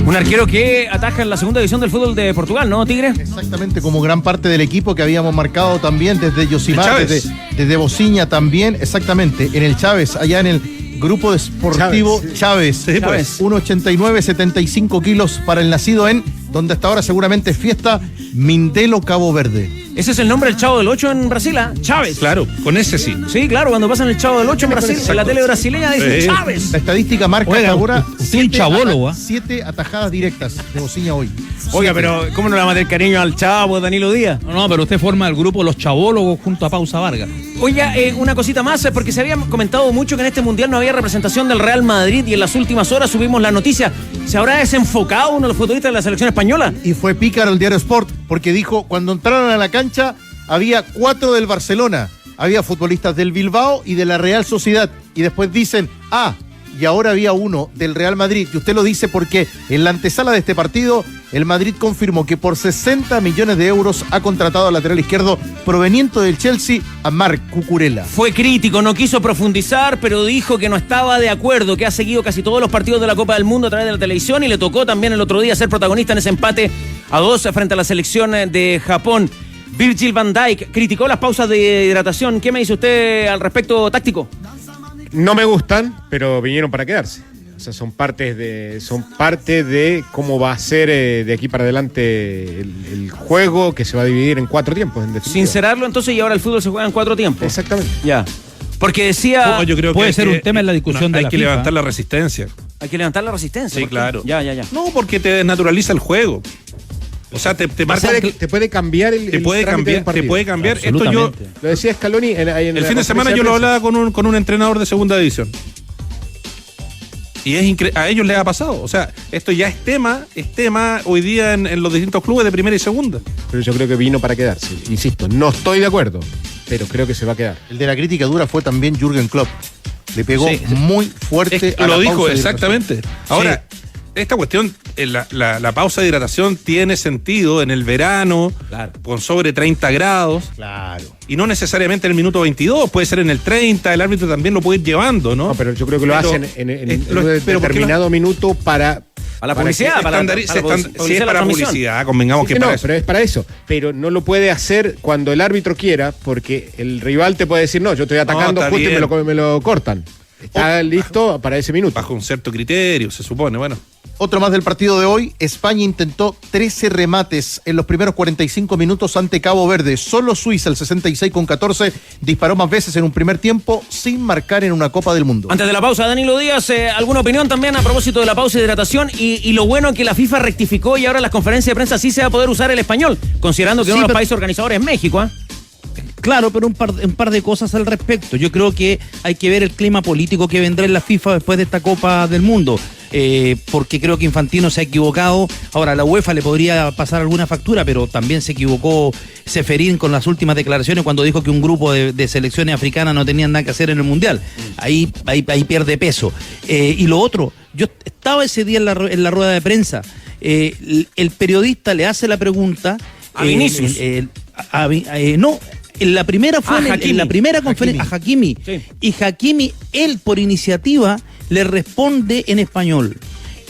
Un arquero que ataja en la segunda división del fútbol de Portugal, ¿no, Tigre? Exactamente, como gran parte del equipo que habíamos marcado también desde Yosimar, desde Bociña también, exactamente, en el Chávez, allá en el grupo deportivo Chávez. Sí, pues. 1,89, 75 kilos para el nacido en, donde hasta ahora seguramente es fiesta, Mindelo, Cabo Verde. Ese es el nombre del Chavo del 8 en Brasil, ¿eh? Chávez. Claro, con ese sí. Sí, claro, cuando pasan el Chavo del 8 en Brasil, en la tele brasileña dicen Chávez. La estadística marca hasta ahora un chabólogo, 7 atajadas directas de Bociña hoy. Oiga, pero ¿cómo no le va a meter cariño al Chavo, Danilo Díaz? No, pero usted forma el grupo Los Chabólogos junto a Pausa Vargas. Oiga, una cosita más, porque se había comentado mucho que en este Mundial no había representación del Real Madrid y en las últimas horas subimos la noticia. ¿Se habrá desenfocado uno de los futbolistas de la selección española? Y fue pícaro el diario Sport, porque dijo, cuando entraron a la cancha, había 4 del Barcelona, había futbolistas del Bilbao y de la Real Sociedad, y después dicen, y ahora había uno del Real Madrid, y usted lo dice porque en la antesala de este partido, el Madrid confirmó que por 60 millones de euros ha contratado al lateral izquierdo proveniente del Chelsea a Marc Cucurella. Fue crítico, no quiso profundizar, pero dijo que no estaba de acuerdo, que ha seguido casi todos los partidos de la Copa del Mundo a través de la televisión y le tocó también el otro día ser protagonista en ese empate a 2 frente a la selección de Japón. Virgil van Dijk criticó las pausas de hidratación. ¿Qué me dice usted al respecto, táctico? No me gustan, pero vinieron para quedarse. O sea, son parte de cómo va a ser de aquí para adelante el juego, que se va a dividir en 4 tiempos, en definitiva. Sincerarlo entonces, y ahora el fútbol se juega en 4 tiempos. Exactamente. Ya. Porque decía... yo creo puede que ser un tema en la discusión de la Hay que FIFA. levantar la resistencia. Hay que levantar la resistencia. Sí, claro. Ya. No, porque te desnaturaliza el juego. O sea, te marca... Te puede cambiar Te puede cambiar. Esto yo... Lo decía Scaloni el fin de semana yo lo hablaba con un entrenador de segunda división. Y a ellos les ha pasado. O sea, esto ya es tema hoy día en los distintos clubes de primera y segunda. Pero yo creo que vino para quedarse. Insisto, no estoy de acuerdo, pero creo que se va a quedar. El de la crítica dura fue también Jürgen Klopp. Le pegó muy fuerte a la lo dijo pausa de exactamente. Ahora, esta cuestión, la pausa de hidratación tiene sentido en el verano, con sobre 30 grados. Claro. Y no necesariamente en el minuto 22, puede ser en el 30, el árbitro también lo puede ir llevando, ¿no? No, pero yo creo que lo hacen en un determinado minuto para la publicidad, si es para publicidad, convengamos que no, para eso. Pero es para eso. Pero no lo puede hacer cuando el árbitro quiera, porque el rival te puede decir, no, yo estoy atacando justo y me lo cortan. Está listo para ese minuto. Bajo un cierto criterio, se supone, bueno. Otro más del partido de hoy. España intentó 13 remates en los primeros 45 minutos ante Cabo Verde. Solo Suiza, el 66,14, disparó más veces en un primer tiempo sin marcar en una Copa del Mundo. Antes de la pausa, Danilo Díaz, ¿alguna opinión también a propósito de la pausa de hidratación? Y lo bueno que la FIFA rectificó y ahora en las conferencias de prensa sí se va a poder usar el español, considerando que uno de los países organizadores es México, Claro, pero un par de cosas al respecto. Yo creo que hay que ver el clima político que vendrá en la FIFA después de esta Copa del Mundo. Porque creo que Infantino se ha equivocado. Ahora, la UEFA le podría pasar alguna factura, pero también se equivocó Ceferín con las últimas declaraciones cuando dijo que un grupo de selecciones africanas no tenían nada que hacer en el Mundial. Ahí pierde peso. Y lo otro, yo estaba ese día en la rueda de prensa. El periodista le hace la pregunta... A Vinicius. No... La primera fue en la primera conferencia a Hakimi. Sí. Y Hakimi, él por iniciativa, le responde en español.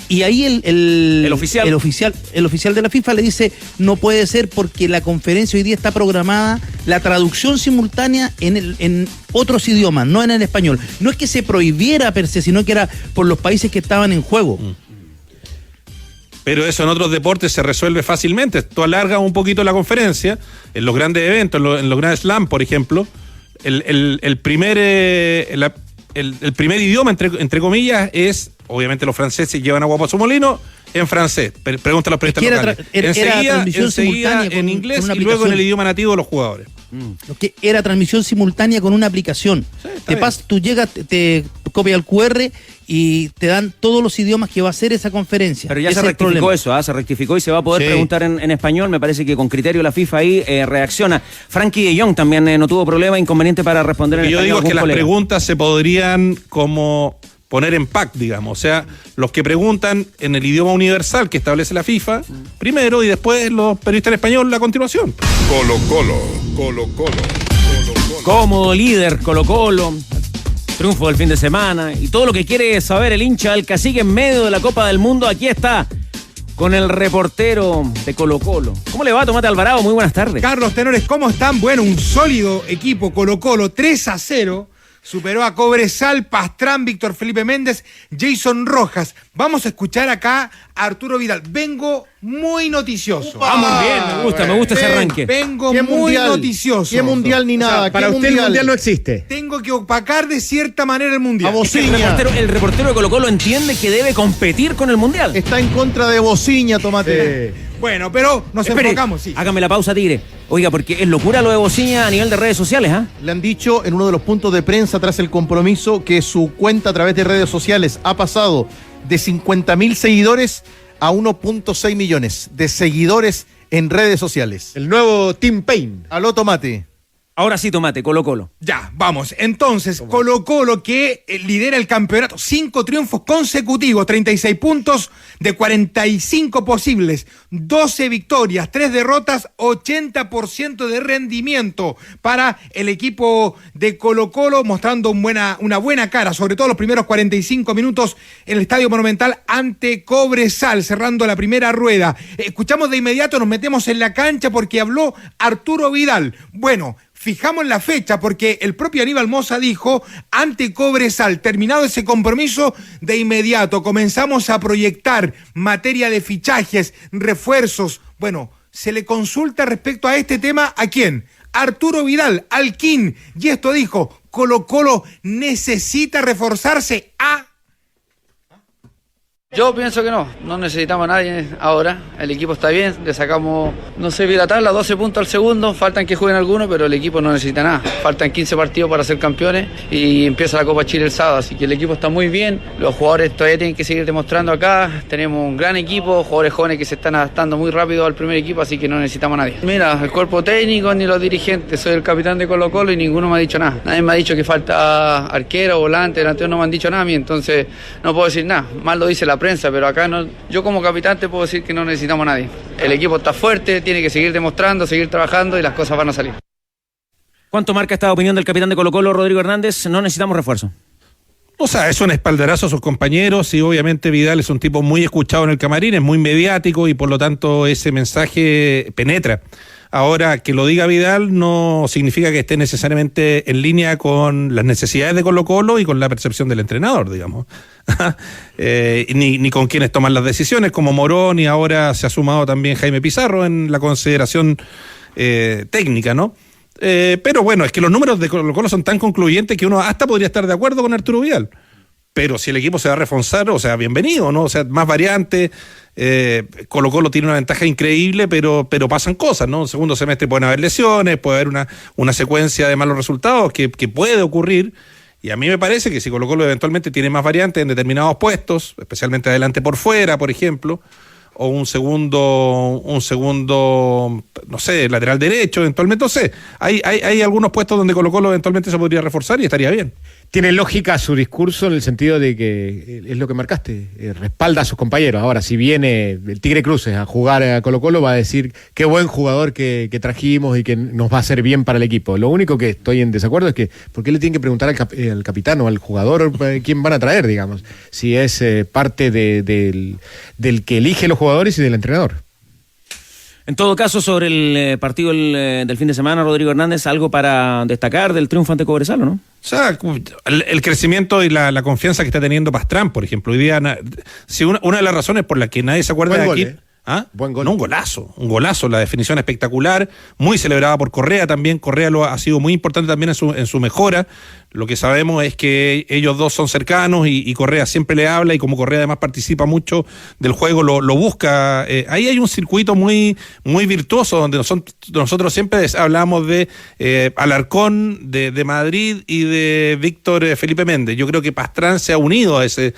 Y ahí el oficial de la FIFA le dice, no puede ser porque la conferencia hoy día está programada, la traducción simultánea en otros idiomas, no en el español. No es que se prohibiera per se, sino que era por los países que estaban en juego. Pero eso en otros deportes se resuelve fácilmente. Tú alargas un poquito la conferencia, en los grandes eventos, en los Grand Slam, por ejemplo, el primer idioma, entre comillas, es, obviamente los franceses llevan agua para su molino, en francés. Pregunta a los periodistas locales. Enseguida en inglés y luego en el idioma nativo de los jugadores. Lo que era transmisión simultánea con una aplicación. Sí, tú llegas, te copia el QR y te dan todos los idiomas que va a hacer esa conferencia. Pero ya se rectificó eso, se rectificó y se va a poder preguntar en español. Me parece que con criterio la FIFA ahí reacciona. Frankie de Jong también no tuvo problema, inconveniente para responder en español. Yo digo que las preguntas se podrían como poner en pack, digamos. O sea, los que preguntan en el idioma universal que establece la FIFA, primero, y después los periodistas en español a continuación. Colo-Colo. Cómodo líder, Colo-Colo. Triunfo del fin de semana. Y todo lo que quiere saber el hincha del Cacique en medio de la Copa del Mundo, aquí está, con el reportero de Colo-Colo. ¿Cómo le va, Tomate Alvarado? Muy buenas tardes. Carlos Tenores, ¿cómo están? Bueno, un sólido equipo Colo-Colo, 3-0. Superó a Cobresal, Pastrán, Víctor Felipe Méndez, Jason Rojas. Vamos a escuchar acá a Arturo Vidal. Vengo muy noticioso. Vamos bien, me gusta ese arranque. Vengo muy noticioso. ¿Qué mundial ni nada? Para usted el mundial no existe. Tengo que opacar de cierta manera el mundial. A Bociña. El reportero de Colo-Colo entiende que debe competir con el mundial. Está en contra de Bociña, Tomate. Bueno, pero nos enfocamos, sí. Hágame la pausa, Tigre. Oiga, porque es locura lo de Bociña a nivel de redes sociales, ¿ah? Le han dicho en uno de los puntos de prensa tras el compromiso que su cuenta a través de redes sociales ha pasado de 50.000 seguidores a 1.6 millones de seguidores en redes sociales. El nuevo Team Pain. Aló, Tomate. Ahora sí, Tomate, Colo-Colo. Ya, vamos. Entonces, Colo-Colo que lidera el campeonato. 5 triunfos consecutivos, 36 puntos de 45 posibles. 12 victorias, 3 derrotas, 80% de rendimiento para el equipo de Colo-Colo, mostrando una buena cara, sobre todo los primeros 45 minutos en el Estadio Monumental ante Cobresal, cerrando la primera rueda. Escuchamos de inmediato, nos metemos en la cancha porque habló Arturo Vidal. Bueno, fijamos la fecha porque el propio Aníbal Mosa dijo, ante Cobresal, terminado ese compromiso, de inmediato comenzamos a proyectar materia de fichajes, refuerzos. Bueno, se le consulta respecto a este tema, ¿a quién? Arturo Vidal, al King, y esto dijo, Colo-Colo necesita reforzarse a... Yo pienso que no necesitamos a nadie ahora, el equipo está bien, le sacamos, no sé, vi la tabla, 12 puntos al segundo, faltan que jueguen algunos, pero el equipo no necesita nada, faltan 15 partidos para ser campeones y empieza la Copa Chile el sábado, así que el equipo está muy bien, los jugadores todavía tienen que seguir demostrando acá, tenemos un gran equipo, jugadores jóvenes que se están adaptando muy rápido al primer equipo, así que no necesitamos a nadie. Mira, el cuerpo técnico ni los dirigentes, soy el capitán de Colo-Colo y ninguno me ha dicho nada, nadie me ha dicho que falta arquero, volante, delantero, no me han dicho nada a mí, entonces no puedo decir nada, más lo dice la prensa, pero acá no, yo como capitán te puedo decir que no necesitamos a nadie. El equipo está fuerte, tiene que seguir demostrando, seguir trabajando y las cosas van a salir. ¿Cuánto marca esta opinión del capitán de Colo-Colo, Rodrigo Hernández? No necesitamos refuerzo. O sea, es un espaldarazo a sus compañeros y obviamente Vidal es un tipo muy escuchado en el camarín, es muy mediático y por lo tanto ese mensaje penetra. Ahora, que lo diga Vidal no significa que esté necesariamente en línea con las necesidades de Colo-Colo y con la percepción del entrenador, digamos. ni con quienes toman las decisiones, como Morón, y ahora se ha sumado también Jaime Pizarro en la consideración técnica, ¿no? Pero bueno, es que los números de Colo-Colo son tan concluyentes que uno hasta podría estar de acuerdo con Arturo Vidal. Pero si el equipo se va a reforzar, o sea, bienvenido, ¿no? O sea, más variante. Colo-Colo tiene una ventaja increíble, pero pasan cosas, ¿no? En el segundo semestre pueden haber lesiones, puede haber una secuencia de malos resultados que puede ocurrir. Y a mí me parece que si Colo-Colo eventualmente tiene más variantes en determinados puestos, especialmente adelante por fuera, por ejemplo, o un segundo, no sé, lateral derecho, eventualmente, no sé. Hay algunos puestos donde Colo-Colo eventualmente se podría reforzar y estaría bien. Tiene lógica su discurso en el sentido de que es lo que marcaste, respalda a sus compañeros. Ahora, si viene el Tigre Cruces a jugar a Colo-Colo, va a decir qué buen jugador que trajimos y que nos va a hacer bien para el equipo. Lo único que estoy en desacuerdo es que ¿por qué le tienen que preguntar al capitán o al jugador quién van a traer, digamos? Si es parte del que elige los jugadores y del entrenador. En todo caso, sobre el partido del fin de semana, Rodrigo Hernández, ¿algo para destacar del triunfo ante Cobresal o no? O sea, el crecimiento y la confianza que está teniendo Pastrán, por ejemplo. Hoy día, si una de las razones por las que nadie se acuerda de aquí... ¿Ah? Buen gol. No, un golazo, la definición espectacular, muy celebrada por Correa también. Correa ha sido muy importante también en su mejora. Lo que sabemos es que ellos dos son cercanos y Correa siempre le habla, y como Correa además participa mucho del juego, lo busca. Ahí hay un circuito muy, muy virtuoso donde nosotros siempre hablamos de Alarcón, de Madrid y de Víctor Felipe Méndez. Yo creo que Pastrán se ha unido a ese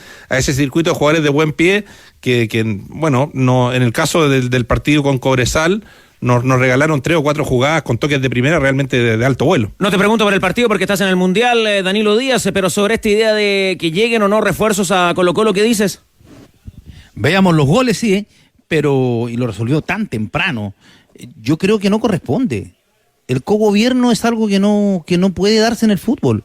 circuito de jugadores de buen pie que bueno, no, en el caso del partido con Cobresal, nos regalaron 3 o 4 jugadas con toques de primera realmente de alto vuelo. No te pregunto por el partido porque estás en el Mundial, Danilo Díaz, pero sobre esta idea de que lleguen o no refuerzos a Colo-Colo, ¿qué dices? Veamos los goles, sí, pero y lo resolvió tan temprano. Yo creo que no corresponde. El cogobierno es algo que no puede darse en el fútbol.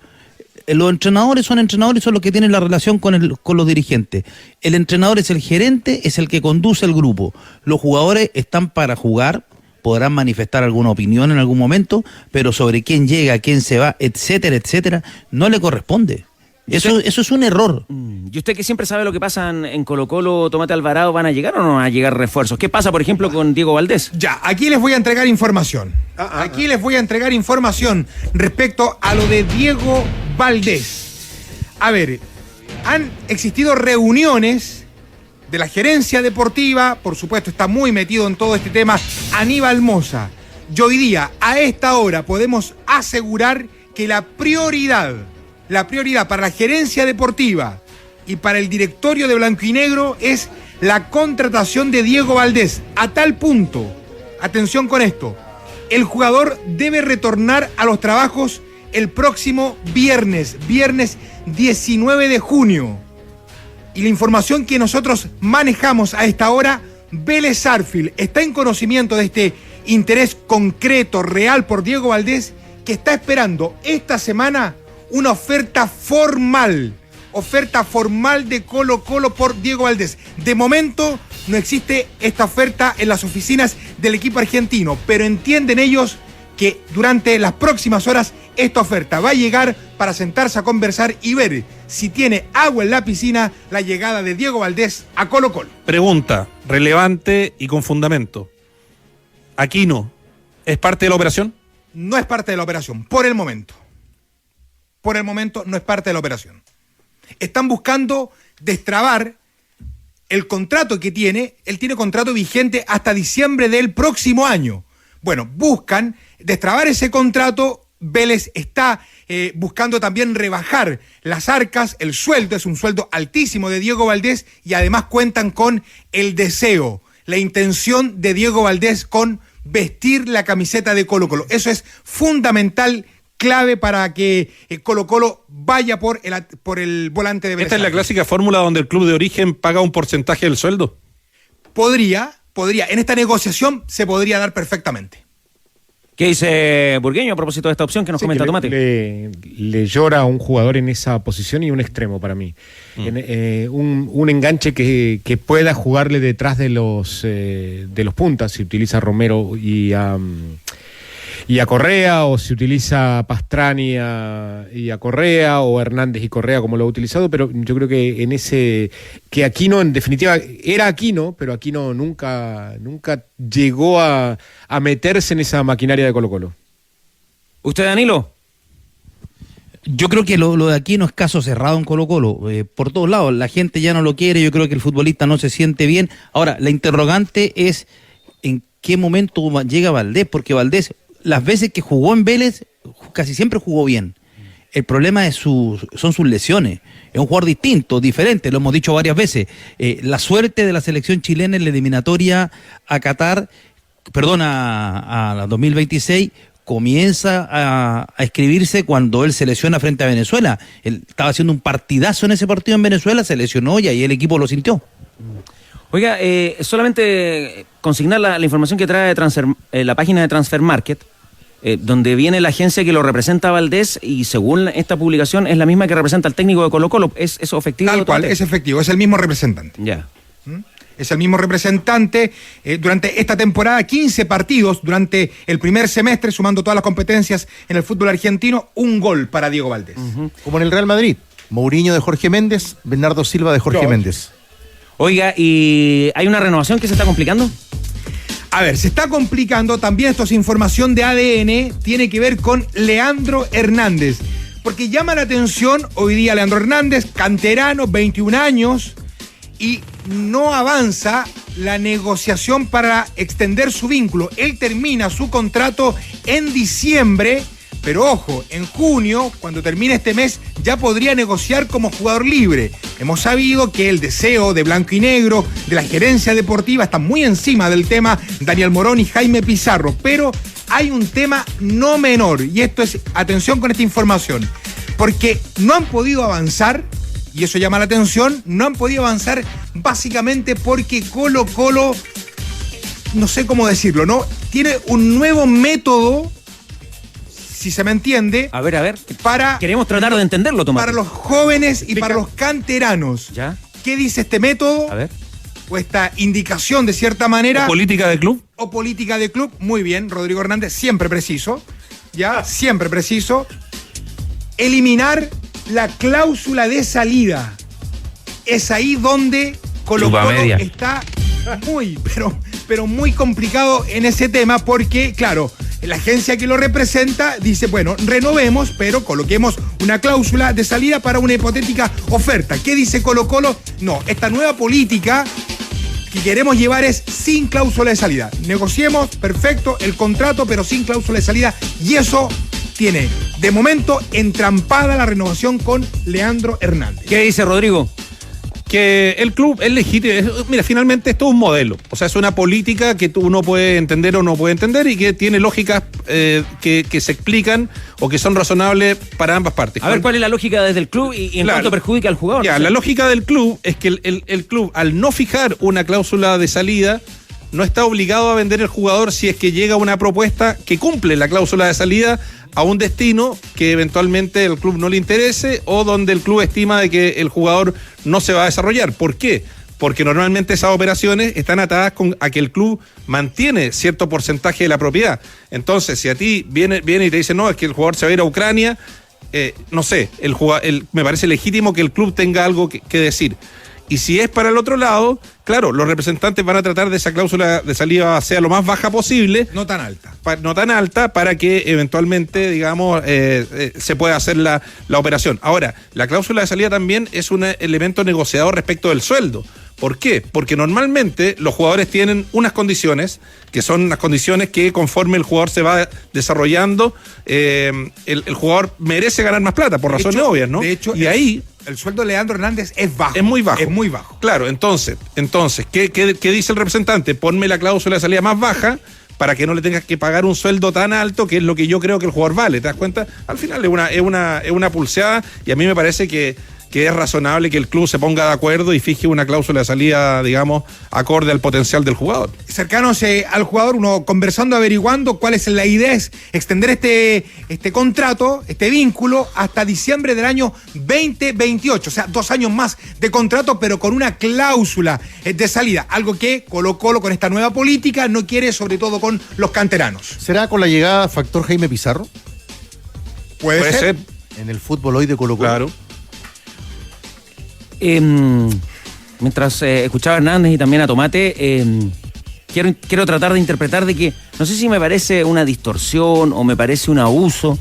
Los entrenadores son los que tienen la relación con los dirigentes. El entrenador es el gerente, es el que conduce el grupo. Los jugadores están para jugar, podrán manifestar alguna opinión en algún momento, pero sobre quién llega, quién se va, etcétera, etcétera, no le corresponde. Eso es un error. ¿Y usted que siempre sabe lo que pasa en Colo-Colo, Tomate Alvarado, van a llegar o no van a llegar refuerzos? ¿Qué pasa, por ejemplo, con Diego Valdés? Ya, aquí les voy a entregar información. Les voy a entregar información respecto a lo de Diego Valdés. A ver, han existido reuniones de la gerencia deportiva, por supuesto está muy metido en todo este tema Aníbal Mosa. Y hoy día, a esta hora, podemos asegurar que la prioridad para la gerencia deportiva y para el directorio de Blanco y Negro es la contratación de Diego Valdés, a tal punto, atención con esto, el jugador debe retornar a los trabajos el próximo viernes 19 de junio. Y la información que nosotros manejamos a esta hora, Vélez Sarsfield está en conocimiento de este interés concreto, real por Diego Valdés, que está esperando esta semana una oferta formal de Colo-Colo por Diego Valdés. De momento no existe esta oferta en las oficinas del equipo argentino, pero entienden ellos que durante las próximas horas esta oferta va a llegar para sentarse a conversar y ver si tiene agua en la piscina la llegada de Diego Valdés a Colo-Colo. Pregunta relevante y con fundamento. ¿Aquino es parte de la operación? No es parte de la operación, por el momento. Por el momento no es parte de la operación. Están buscando destrabar el contrato que tiene. Él tiene contrato vigente hasta diciembre del próximo año. Bueno, buscan destrabar ese contrato. Vélez está buscando también rebajar las arcas. El sueldo es un sueldo altísimo de Diego Valdés y además cuentan con el deseo, la intención de Diego Valdés con vestir la camiseta de Colo-Colo. Eso es fundamental, clave para que Colo-Colo vaya por el volante de Vélez. ¿Esta es la clásica fórmula donde el club de origen paga un porcentaje del sueldo? Podría. En esta negociación se podría dar perfectamente. ¿Qué dice Burgueño a propósito de esta opción que nos comenta Tomate? Le llora a un jugador en esa posición y un extremo para mí. Un enganche que pueda jugarle detrás de los puntas, si utiliza Romero y a Correa, o si utiliza a Pastrani y a Correa, o Hernández y Correa como lo ha utilizado, pero yo creo que que Aquino en definitiva era Aquino, pero Aquino nunca llegó a meterse en esa maquinaria de Colo-Colo. ¿Usted, Danilo? Yo creo que lo de Aquino es caso cerrado en Colo-Colo, por todos lados, la gente ya no lo quiere, yo creo que el futbolista no se siente bien. Ahora, la interrogante es en qué momento llega Valdés, porque Valdés, las veces que jugó en Vélez, casi siempre jugó bien. El problema son sus lesiones. Es un jugador distinto, diferente, lo hemos dicho varias veces. La suerte de la selección chilena en la eliminatoria a Qatar, a la 2026, comienza a escribirse cuando él se lesiona frente a Venezuela. Él estaba haciendo un partidazo en ese partido en Venezuela, se lesionó y ahí el equipo lo sintió. Oiga, solamente consignar la información que trae la página de Transfer Market, donde viene la agencia que lo representa a Valdés, y según esta publicación es la misma que representa al técnico de Colo-Colo. ¿Es eso efectivo? Tal cual, es efectivo, es el mismo representante. Ya. Es el mismo representante. Durante esta temporada, 15 partidos durante el primer semestre, sumando todas las competencias en el fútbol argentino, 1 gol para Diego Valdés. Como en el Real Madrid, Mourinho de Jorge Méndez, Bernardo Silva de Jorge Méndez. Oiga, ¿y hay una renovación que se está complicando? A ver, se está complicando, también esto es información de ADN, tiene que ver con Leandro Hernández. Porque llama la atención hoy día Leandro Hernández, canterano, 21 años, y no avanza la negociación para extender su vínculo. Él termina su contrato en diciembre, pero ojo, en junio, cuando termine este mes, ya podría negociar como jugador libre. Hemos sabido que el deseo de Blanco y Negro, de la gerencia deportiva, está muy encima del tema Daniel Morón y Jaime Pizarro, pero hay un tema no menor, y esto es, atención con esta información, porque no han podido avanzar, y eso llama la atención, no han podido avanzar básicamente porque Colo-Colo, no sé cómo decirlo, ¿no? Tiene un nuevo método, si se me entiende. A ver. Para, queremos tratar de entenderlo, Tomás. Para los jóvenes y para los canteranos. ¿Ya? ¿Qué dice este método? A ver. O esta indicación, de cierta manera. ¿O política de club? O política de club. Muy bien, Rodrigo Hernández, siempre preciso. ¿Ya? Siempre preciso. Eliminar la cláusula de salida. Es ahí donde Colo-Colo está muy, pero muy complicado en ese tema, porque, claro, la agencia que lo representa dice, bueno, renovemos, pero coloquemos una cláusula de salida para una hipotética oferta. ¿Qué dice Colo-Colo? No, esta nueva política que queremos llevar es sin cláusula de salida. Negociemos, perfecto, el contrato, pero sin cláusula de salida. Y eso tiene, de momento, entrampada la renovación con Leandro Hernández. ¿Qué dice Rodrigo? Que el club es legítimo. Mira, finalmente esto es un modelo. O sea, es una política que uno puede entender o no puede entender y que tiene lógicas que se explican o que son razonables para ambas partes. A ver, ¿cuál es la lógica desde el club y en cuánto perjudica al jugador? Ya, la lógica del club es que el club, al no fijar una cláusula de salida, no está obligado a vender el jugador si es que llega una propuesta que cumple la cláusula de salida a un destino que eventualmente el club no le interese o donde el club estima de que el jugador no se va a desarrollar. ¿Por qué? Porque normalmente esas operaciones están atadas a que el club mantiene cierto porcentaje de la propiedad. Entonces, si a ti viene y te dice, no, es que el jugador se va a ir a Ucrania, no sé, me parece legítimo que el club tenga algo que decir. Y si es para el otro lado, claro, los representantes van a tratar de esa cláusula de salida sea lo más baja posible. No tan alta. No tan alta para que eventualmente, digamos, se pueda hacer la operación. Ahora, la cláusula de salida también es un elemento negociador respecto del sueldo. ¿Por qué? Porque normalmente los jugadores tienen unas condiciones, que son las condiciones que conforme el jugador se va desarrollando, el jugador merece ganar más plata, por razones obvias, ¿no? De hecho, y ahí el sueldo de Leandro Hernández es bajo. Es muy bajo. Es muy bajo. Claro, entonces ¿qué dice el representante? Ponme la cláusula de salida más baja para que no le tengas que pagar un sueldo tan alto, que es lo que yo creo que el jugador vale. ¿Te das cuenta? Al final es una pulseada, y a mí me parece que es razonable que el club se ponga de acuerdo y fije una cláusula de salida, digamos, acorde al potencial del jugador. Cercanos al jugador, uno conversando, averiguando cuál es la idea, es extender este contrato, este vínculo, hasta diciembre del año 2028, o sea, 2 años más de contrato, pero con una cláusula de salida, algo que Colo-Colo con esta nueva política no quiere, sobre todo con los canteranos. ¿Será con la llegada factor Jaime Pizarro? Puede ser. En el fútbol hoy de Colo-Colo. Claro. Mientras escuchaba a Hernández y también a Tomate, quiero tratar de interpretar de que, no sé si me parece una distorsión o me parece un abuso,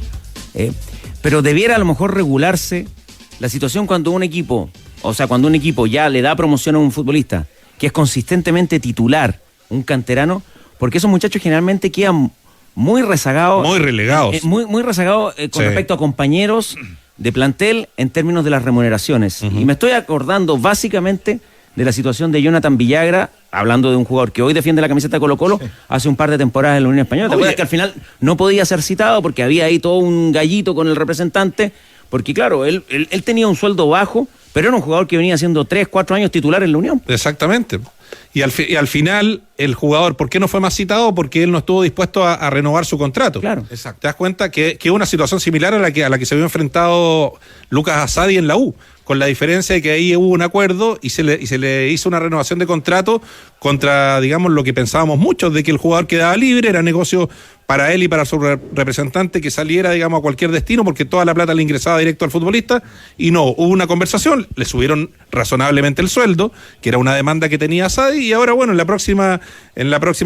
pero debiera a lo mejor regularse la situación cuando un equipo ya le da promoción a un futbolista que es consistentemente titular, un canterano, porque esos muchachos generalmente quedan muy rezagados. Muy relegados. Muy rezagados con respecto a compañeros de plantel en términos de las remuneraciones. Y me estoy acordando básicamente de la situación de Jonathan Villagra, hablando de un jugador que hoy defiende la camiseta de Colo-Colo, hace un par de temporadas en la Unión Española. ¿Te acuerdas que al final no podía ser citado porque había ahí todo un gallito con el representante? Porque claro, él tenía un sueldo bajo, pero era un jugador que venía haciendo 3-4 años titular en la Unión. Exactamente. Y al final, el jugador, ¿por qué no fue más citado? Porque él no estuvo dispuesto a renovar su contrato. Claro. Exacto. Te das cuenta que es una situación similar a la que se había enfrentado Lucas Asadi en la U, con la diferencia de que ahí hubo un acuerdo y se le hizo una renovación de contrato contra, digamos, lo que pensábamos muchos, de que el jugador quedaba libre, era negocio para él y para su representante que saliera, digamos, a cualquier destino, porque toda la plata le ingresaba directo al futbolista, y no, hubo una conversación, le subieron razonablemente el sueldo, que era una demanda que tenía Asadi, y ahora, bueno, en la próxima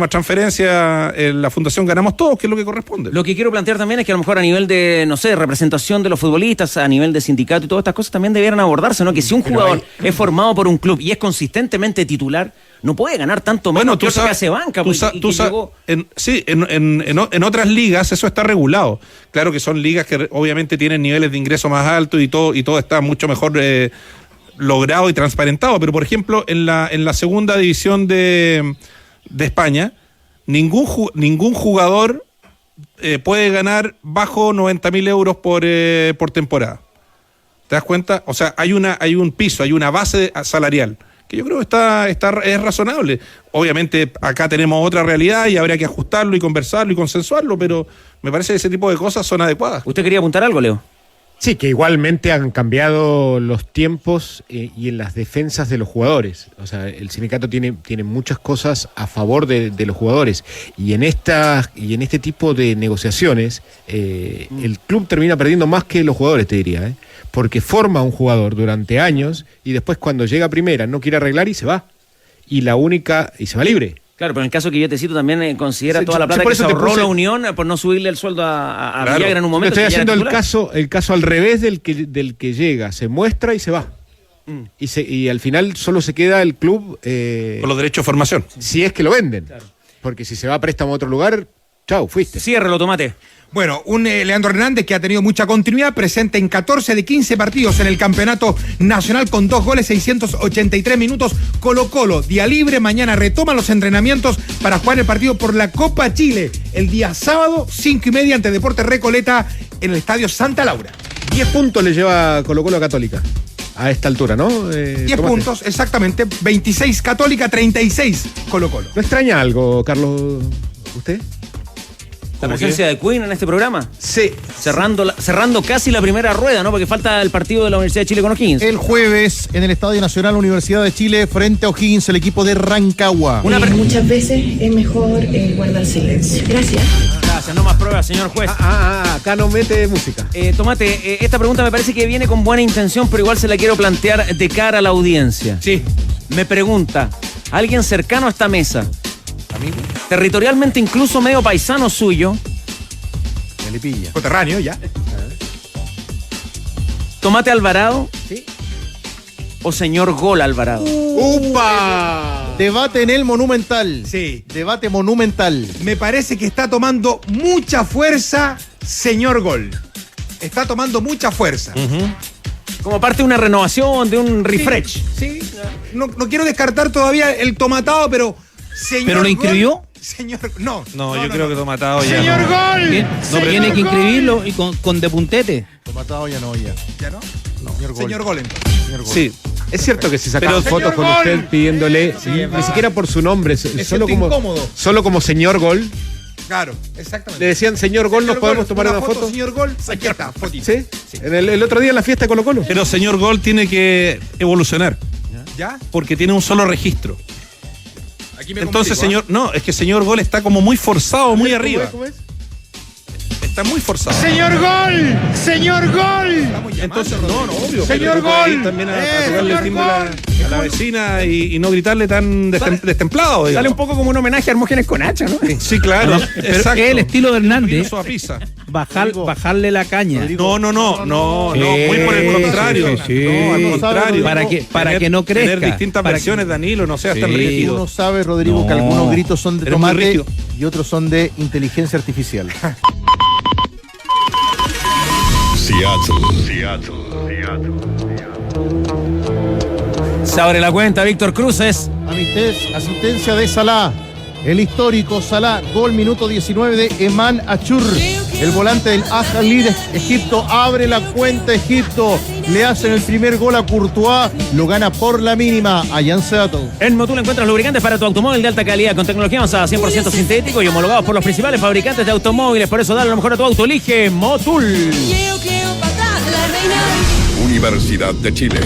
transferencia, en la Fundación Ganamos Todos, que es lo que corresponde. Lo que quiero plantear también es que a lo mejor a nivel de, no sé, representación de los futbolistas, a nivel de sindicato y todas estas cosas también debieran abordarse, ¿no? Que si un jugador es formado por un club y es consistentemente titular, no puede ganar tanto menos que otro que hace banca. En otras ligas eso está regulado. Claro que son ligas que obviamente tienen niveles de ingreso más altos y todo está mucho mejor logrado y transparentado. Pero, por ejemplo, en la segunda división de España, ningún jugador puede ganar bajo 90.000 euros por temporada. ¿Te das cuenta? O sea, hay un piso, hay una base salarial que yo creo que es razonable. Obviamente acá tenemos otra realidad y habría que ajustarlo y conversarlo y consensuarlo, pero me parece que ese tipo de cosas son adecuadas. ¿Usted quería apuntar algo, Leo? Sí, que igualmente han cambiado los tiempos y en las defensas de los jugadores. O sea, el sindicato tiene muchas cosas a favor de los jugadores. Y en este tipo de negociaciones, el club termina perdiendo más que los jugadores, te diría, porque forma a un jugador durante años y después cuando llega a primera no quiere arreglar y se va. Y se va libre. Claro, pero en el caso que yo te cito también considera toda la plata que se ahorró la Unión por no subirle el sueldo a Villagra en un momento. Estoy haciendo el caso al revés del que llega, se muestra y se va. Y al final solo se queda el club con los derechos de formación. Si es que lo venden. Claro. Porque si se va a préstamo a otro lugar, chau, fuiste. Ciérralo, Tomate. Bueno, un Leandro Hernández que ha tenido mucha continuidad, presente en 14 de 15 partidos en el campeonato nacional con 2 goles, 683 minutos. Colo-Colo, día libre, mañana retoman los entrenamientos para jugar el partido por la Copa Chile, el día sábado, 5:30 ante Deportes Recoleta en el Estadio Santa Laura. 10 puntos le lleva Colo-Colo a Católica a esta altura, ¿no? 10 puntos, exactamente, 26 Católica, 36 Colo-Colo. ¿No extraña algo, Carlos, usted? ¿La presencia de Queen en este programa? Sí. Cerrando casi la primera rueda, ¿no? Porque falta el partido de la Universidad de Chile con O'Higgins. El jueves en el Estadio Nacional Universidad de Chile frente a O'Higgins, el equipo de Rancagua. Muchas veces es mejor guardar silencio. Gracias. Gracias, no más pruebas, señor juez. Acá no mete música. Tomate, esta pregunta me parece que viene con buena intención, pero igual se la quiero plantear de cara a la audiencia. Sí. Me pregunta, ¿alguien cercano a esta mesa, territorialmente incluso medio paisano suyo, Melipilla, coterráneo ya, Tomate Alvarado, ¿sí? o señor Gol Alvarado? ¡Upa! Debate en el Monumental. Sí. Debate monumental. Me parece que está tomando mucha fuerza señor Gol. Está tomando mucha fuerza. Como parte de una renovación, de un refresh. Sí. No quiero descartar todavía el tomatado, pero señor ¿Pero lo inscribió? Señor, no, yo creo que Tomatado ya. ¡Señor Gol! Tiene que inscribirlo y con de puntete. Tomatado ya no. ¿Ya no? No. Señor Gol entonces. Señor Gol. Sí. Es cierto que se sacaron Pero, fotos con señor usted Gol, pidiéndole, ni siquiera por su nombre, solo como señor Gol. Claro, exactamente. Le decían, señor Gol, ¿nos podemos tomar una foto? Señor Gol, aquí está, fotito. ¿Sí? En el otro día en la fiesta de Colo-Colo. Pero señor Gol tiene que evolucionar. ¿Ya? Porque tiene un solo registro. Aquí me Entonces, complico, es que señor Gol está como muy forzado, muy arriba. ¿Cómo es? Está muy forzado. ¡Señor Gol! ¡Señor Gol! Entonces, obvio. ¡Señor pero Gol! También a tocarle señor el timbre Gol. a la vecina y no gritarle tan destemplado. Sale Digamos. un poco como un homenaje a Hermógenes con Hacha, ¿no? Sí, claro. Pero Exacto. es el estilo de Hernández. Su pizza. Bajarle la caña. No, muy por el contrario. Sí. No, al contrario. Para que no crezca. Tener distintas versiones, Danilo, no seas tan rígido. Uno sabe, Rodrigo, que algunos gritos son de tomate y otros son de inteligencia artificial. Seattle. Se abre la cuenta, Víctor Cruces. Asistencia de Salah. El histórico Salah. Gol minuto 19 de Eman Achur. El volante del Al-Ahly de Egipto abre la cuenta Egipto. Le hacen el primer gol a Courtois. Lo gana por la mínima a Jan Seattle. En Motul encuentras lubricantes para tu automóvil de alta calidad con tecnología avanzada 100% sintético y homologados por los principales fabricantes de automóviles. Por eso dale lo mejor a tu auto. Elige Motul. Universidad de Chile.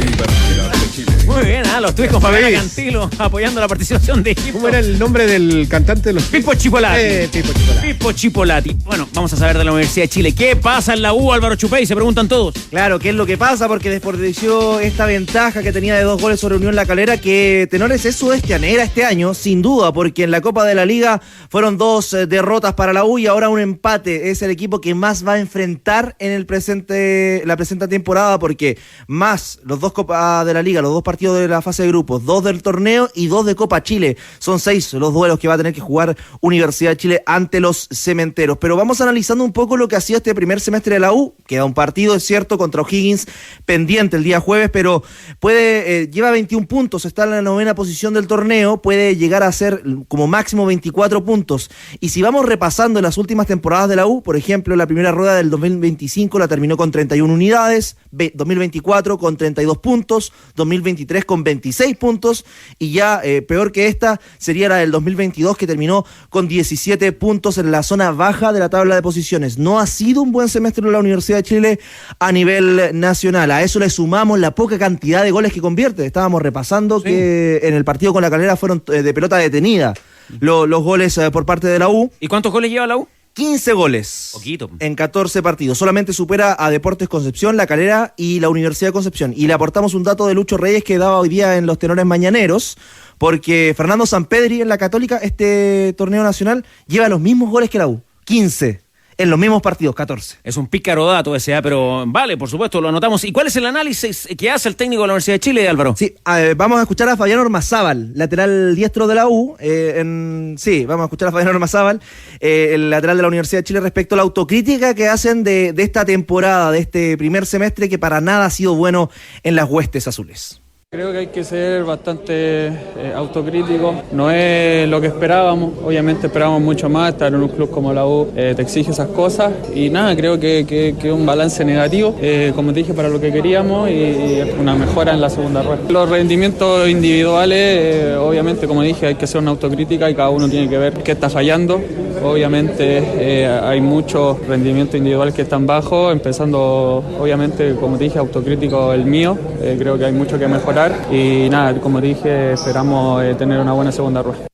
Muy bien, los tweets con Fabián Cantilo apoyando la participación de Egipto. ¿Cómo era el nombre del cantante de los Pippo Chipolati? Pippo Chipolati. Pippo Chipolati. Bueno, vamos a saber de la Universidad de Chile. ¿Qué pasa en la U, Álvaro Chupey? Se preguntan todos. Claro, ¿qué es lo que pasa? Porque desperdició esta ventaja que tenía de 2 goles sobre Unión La Calera, que Tenores es sudestianera este año, sin duda, porque en la Copa de la Liga fueron 2 derrotas para la U y ahora un empate. Es el equipo que más va a enfrentar en la presente temporada, porque más los 2 Copas de la Liga, los 2 partidos de la fase de grupos, 2 del torneo y 2 de Copa Chile. Son 6 los duelos que va a tener que jugar Universidad de Chile ante los Cementeros. Pero vamos analizando un poco lo que ha sido este primer semestre de la U. Queda un partido, es cierto, contra O'Higgins pendiente el día jueves, pero lleva 21 puntos, está en la 9ª posición del torneo, puede llegar a ser como máximo 24 puntos. Y si vamos repasando las últimas temporadas de la U, por ejemplo, la primera rueda del 2025 la terminó con 31 unidades, 2024 con 32 puntos, 2023 con 26 puntos y ya peor que esta sería la del 2022 que terminó con 17 puntos en la zona baja de la tabla de posiciones. No ha sido un buen semestre en la Universidad de Chile a nivel nacional. A eso le sumamos la poca cantidad de goles que convierte. Estábamos repasando que en el partido con La Calera fueron de pelota detenida los goles por parte de la U. ¿Y cuántos goles lleva la U? 15 goles. Poquito. En 14 partidos. Solamente supera a Deportes Concepción, La Calera y la Universidad de Concepción. Y le aportamos un dato de Lucho Reyes que daba hoy día en los Tenores Mañaneros, porque Fernando Sampedri en la Católica, este torneo nacional, lleva los mismos goles que la U. 15. En los mismos partidos, 14. Es un pícaro dato ese, pero vale, por supuesto, lo anotamos. ¿Y cuál es el análisis que hace el técnico de la Universidad de Chile, Álvaro? Sí, vamos a escuchar a Fabián Ormazábal, lateral diestro de la U. Vamos a escuchar a Fabián Ormazábal, el lateral de la Universidad de Chile, respecto a la autocrítica que hacen de esta temporada, de este primer semestre, que para nada ha sido bueno en las huestes azules. Creo que hay que ser bastante autocrítico, no es lo que esperábamos, obviamente esperábamos mucho más, estar en un club como la U te exige esas cosas y nada, creo que un balance negativo, como te dije, para lo que queríamos y una mejora en la segunda rueda. Los rendimientos individuales, obviamente, como dije, hay que hacer una autocrítica y cada uno tiene que ver qué está fallando, obviamente hay muchos rendimientos individuales que están bajos, empezando, obviamente, como te dije, autocrítico el mío, creo que hay mucho que mejorar. Y nada, como dije, esperamos tener una buena segunda rueda.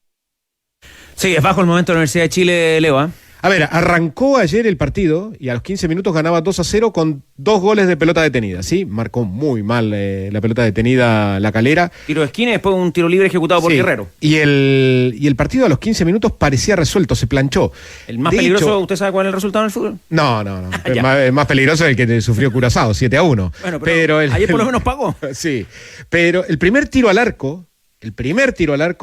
Sí, es bajo el momento de la Universidad de Chile, Leo. A ver, arrancó ayer el partido y a los 15 minutos ganaba 2-0 con 2 goles de pelota detenida, ¿sí? Marcó muy mal la pelota detenida La Calera. Tiro de esquina y después un tiro libre ejecutado por Guerrero. Y el partido a los 15 minutos parecía resuelto, se planchó. ¿El más peligroso, usted sabe cuál es el resultado en el fútbol? No. El más peligroso es el que sufrió Curazao, 7-1. Bueno, pero ayer por lo menos pagó. Sí, pero el primer tiro al arco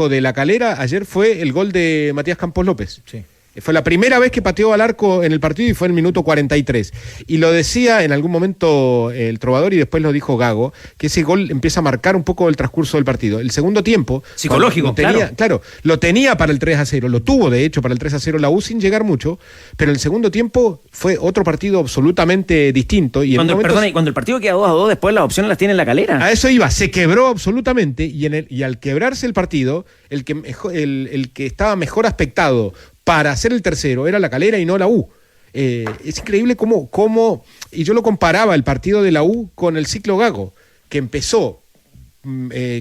de La Calera ayer fue el gol de Matías Campos López. Sí. Fue la primera vez que pateó al arco en el partido y fue en el minuto 43. Y lo decía en algún momento el Trovador y después lo dijo Gago, que ese gol empieza a marcar un poco el transcurso del partido. El segundo tiempo... Psicológico, claro. Lo tenía para el 3-0, lo tuvo de hecho para el 3-0 la U sin llegar mucho, pero el segundo tiempo fue otro partido absolutamente distinto. Y cuando el partido queda 2-2, después las opciones las tiene en La Calera. A eso iba, se quebró absolutamente y al quebrarse el partido, el que estaba mejor aspectado para hacer el tercero era La Calera y no la U. Es increíble cómo y yo lo comparaba el partido de la U con el ciclo Gago, que empezó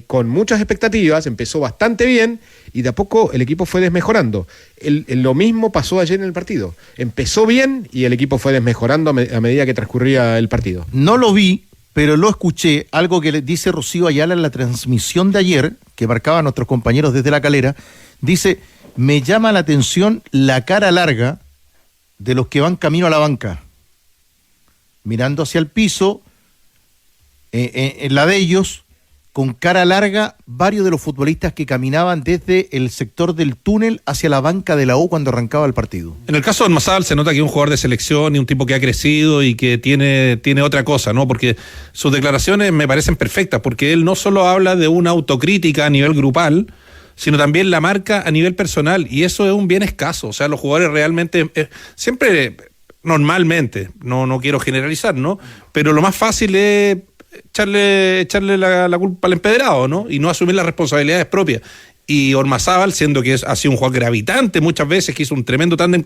con muchas expectativas, empezó bastante bien y de a poco el equipo fue desmejorando. Lo mismo pasó ayer en el partido. Empezó bien y el equipo fue desmejorando a medida que transcurría el partido. No lo vi, pero lo escuché, algo que le dice Rocío Ayala en la transmisión de ayer, que marcaban nuestros compañeros desde La Calera, dice: me llama la atención la cara larga de los que van camino a la banca, mirando hacia el piso, en la de ellos, con cara larga, varios de los futbolistas que caminaban desde el sector del túnel hacia la banca de la U cuando arrancaba el partido. En el caso de Ormazábal se nota que es un jugador de selección y un tipo que ha crecido y que tiene otra cosa, ¿no? Porque sus declaraciones me parecen perfectas, porque él no solo habla de una autocrítica a nivel grupal, sino también la marca a nivel personal, y eso es un bien escaso. O sea, los jugadores realmente siempre normalmente, no quiero generalizar, ¿no? Pero lo más fácil es echarle la culpa al empedrado, ¿no? Y no asumir las responsabilidades propias. Y Ormazábal, siendo que ha sido un jugador gravitante muchas veces, que hizo un tremendo tándem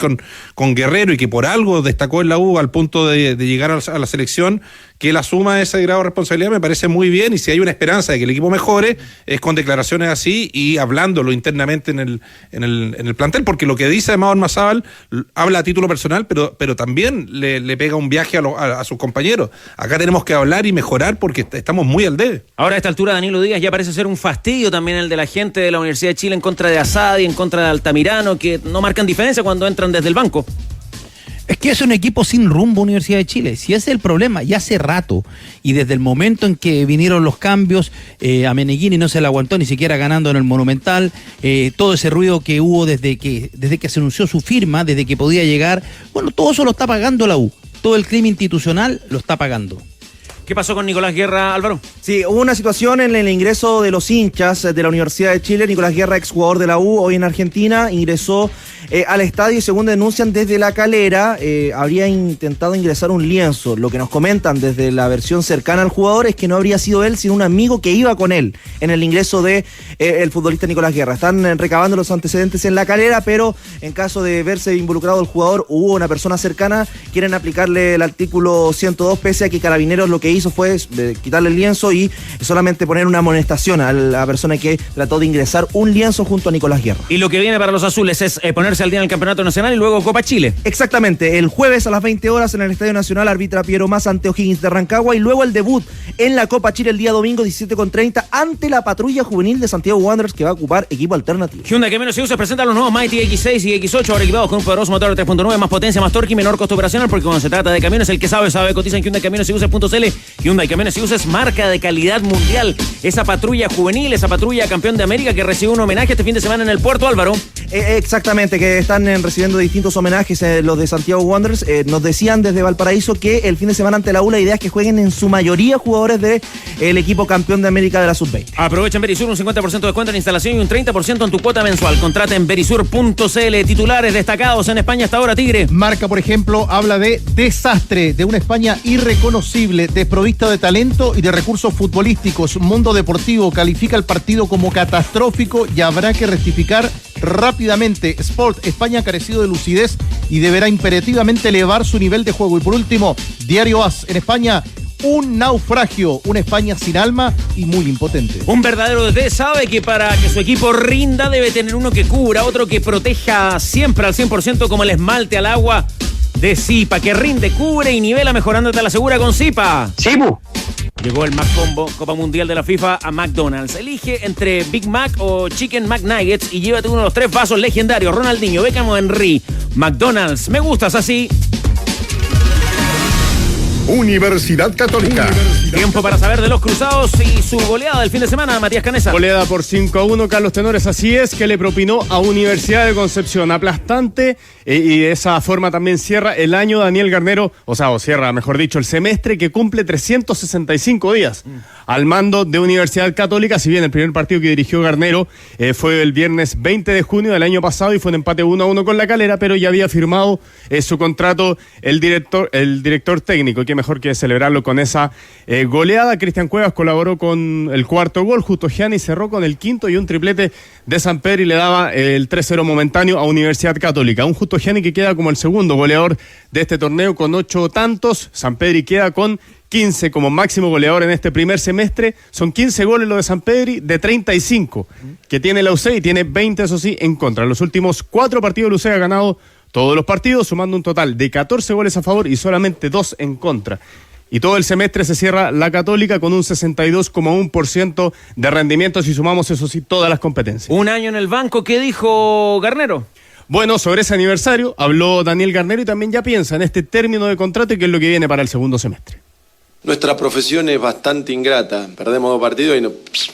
con Guerrero y que por algo destacó en la U al punto de llegar a la selección, que él asuma ese grado de responsabilidad me parece muy bien, y si hay una esperanza de que el equipo mejore es con declaraciones así y hablándolo internamente en el plantel, porque lo que dice además Ormazábal habla a título personal, pero también le pega un viaje a sus compañeros. Acá tenemos que hablar y mejorar porque estamos muy al debe. Ahora a esta altura Danilo Díaz ya parece ser un fastidio también el de la gente de la Universidad de Chile en contra de Asadi, en contra de Altamirano, que no marcan diferencia cuando entran desde el banco. Es que es un equipo sin rumbo, Universidad de Chile. Si ese es el problema, ya hace rato. Y desde el momento en que vinieron los cambios, a Meneghini no se le aguantó ni siquiera ganando en el Monumental. Todo ese ruido que hubo desde que se anunció su firma, desde que podía llegar. Bueno, todo eso lo está pagando la U. Todo el crimen institucional lo está pagando. ¿Qué pasó con Nicolás Guerra, Álvaro? Sí, hubo una situación en el ingreso de los hinchas de la Universidad de Chile. Nicolás Guerra, exjugador de la U, hoy en Argentina, ingresó al estadio y según denuncian desde La Calera, habría intentado ingresar un lienzo. Lo que nos comentan desde la versión cercana al jugador es que no habría sido él, sino un amigo que iba con él en el ingreso de el futbolista Nicolás Guerra. Están recabando los antecedentes en La Calera, pero en caso de verse involucrado el jugador, hubo una persona cercana, quieren aplicarle el artículo 102, pese a que Carabineros lo que hizo fue quitarle el lienzo y solamente poner una amonestación a la persona que trató de ingresar un lienzo junto a Nicolás Guerra. Y lo que viene para los azules es ponerse al día en el Campeonato Nacional y luego Copa Chile. Exactamente, el jueves a las 20 horas en el Estadio Nacional arbitra Piero Massa ante O'Higgins de Rancagua y luego el debut en la Copa Chile el día domingo 17:30 ante la patrulla juvenil de Santiago Wanderers, que va a ocupar equipo alternativo. Hyundai Camiones y Buses presenta los nuevos Mighty X6 y X8, ahora equipados con un poderoso motor de 3.9, más potencia, más torque y menor costo operacional, porque cuando se trata de camiones, el que sabe, cotiza en Hyundai Camiones y Buses.cl. Hyundai Camiones y Buses, marca de calidad mundial. Esa patrulla juvenil, esa patrulla campeón de América que recibió un homenaje este fin de semana en el puerto, Álvaro. Exactamente, que están recibiendo distintos homenajes los de Santiago Wanderers. Nos decían desde Valparaíso que el fin de semana ante la U la idea es que jueguen en su mayoría jugadores del equipo campeón de América de la Sub-20. Aprovecha en Verisur un 50% de descuento en instalación y un 30% en tu cuota mensual. Contrata en verisur.cl. Titulares destacados en España hasta ahora, Tigre. Marca, por ejemplo, habla de desastre, de una España irreconocible, desprovista de talento y de recursos futbolísticos. Mundo Deportivo califica el partido como catastrófico y habrá que rectificar rápidamente. Sport, España ha carecido de lucidez y deberá imperativamente elevar su nivel de juego. Y por último, Diario AS, en España, un naufragio, una España sin alma y muy impotente. Un verdadero DT sabe que para que su equipo rinda debe tener uno que cubra, otro que proteja siempre al 100% como el esmalte al agua de Zipa, que rinde, cubre y nivela mejorándote a la segura con Zipa. Sibu. Llegó el Mac Combo, Copa Mundial de la FIFA a McDonald's. Elige entre Big Mac o Chicken McNuggets y llévate uno de los 3 vasos legendarios: Ronaldinho, Beckham o Henry. McDonald's, me gustas así. Universidad Católica. Tiempo para saber de los cruzados y su goleada del fin de semana, Matías Canesa. Goleada por 5-1, Carlos Tenores, así es, que le propinó a Universidad de Concepción. Aplastante, y de esa forma también cierra el año Daniel Garnero, o cierra, mejor dicho, el semestre que cumple 365 días al mando de Universidad Católica. Si bien el primer partido que dirigió Garnero fue el viernes 20 de junio del año pasado y fue un empate 1-1 con La Calera, pero ya había firmado su contrato el director técnico. Qué mejor que celebrarlo con esa goleada. Cristian Cuevas colaboró con el cuarto gol, Justo Gianni cerró con el quinto y un triplete de Sampedri le daba el 3-0 momentáneo a Universidad Católica. Un Justo Gianni que queda como el segundo goleador de este torneo con 8 tantos. Sampedri queda con 15 como máximo goleador en este primer semestre. Son 15 goles lo de Sampedri de 35 que tiene la UC y tiene 20, eso sí, en contra. En los últimos 4 partidos la UC ha ganado todos los partidos, sumando un total de 14 goles a favor y solamente 2 en contra. Y todo el semestre se cierra la Católica con un 62,1% de rendimiento, si sumamos, eso sí, todas las competencias. Un año en el banco, ¿qué dijo Garnero? Bueno, sobre ese aniversario habló Daniel Garnero y también ya piensa en este término de contrato y qué es lo que viene para el segundo semestre. Nuestra profesión es bastante ingrata, perdemos 2 partidos y nos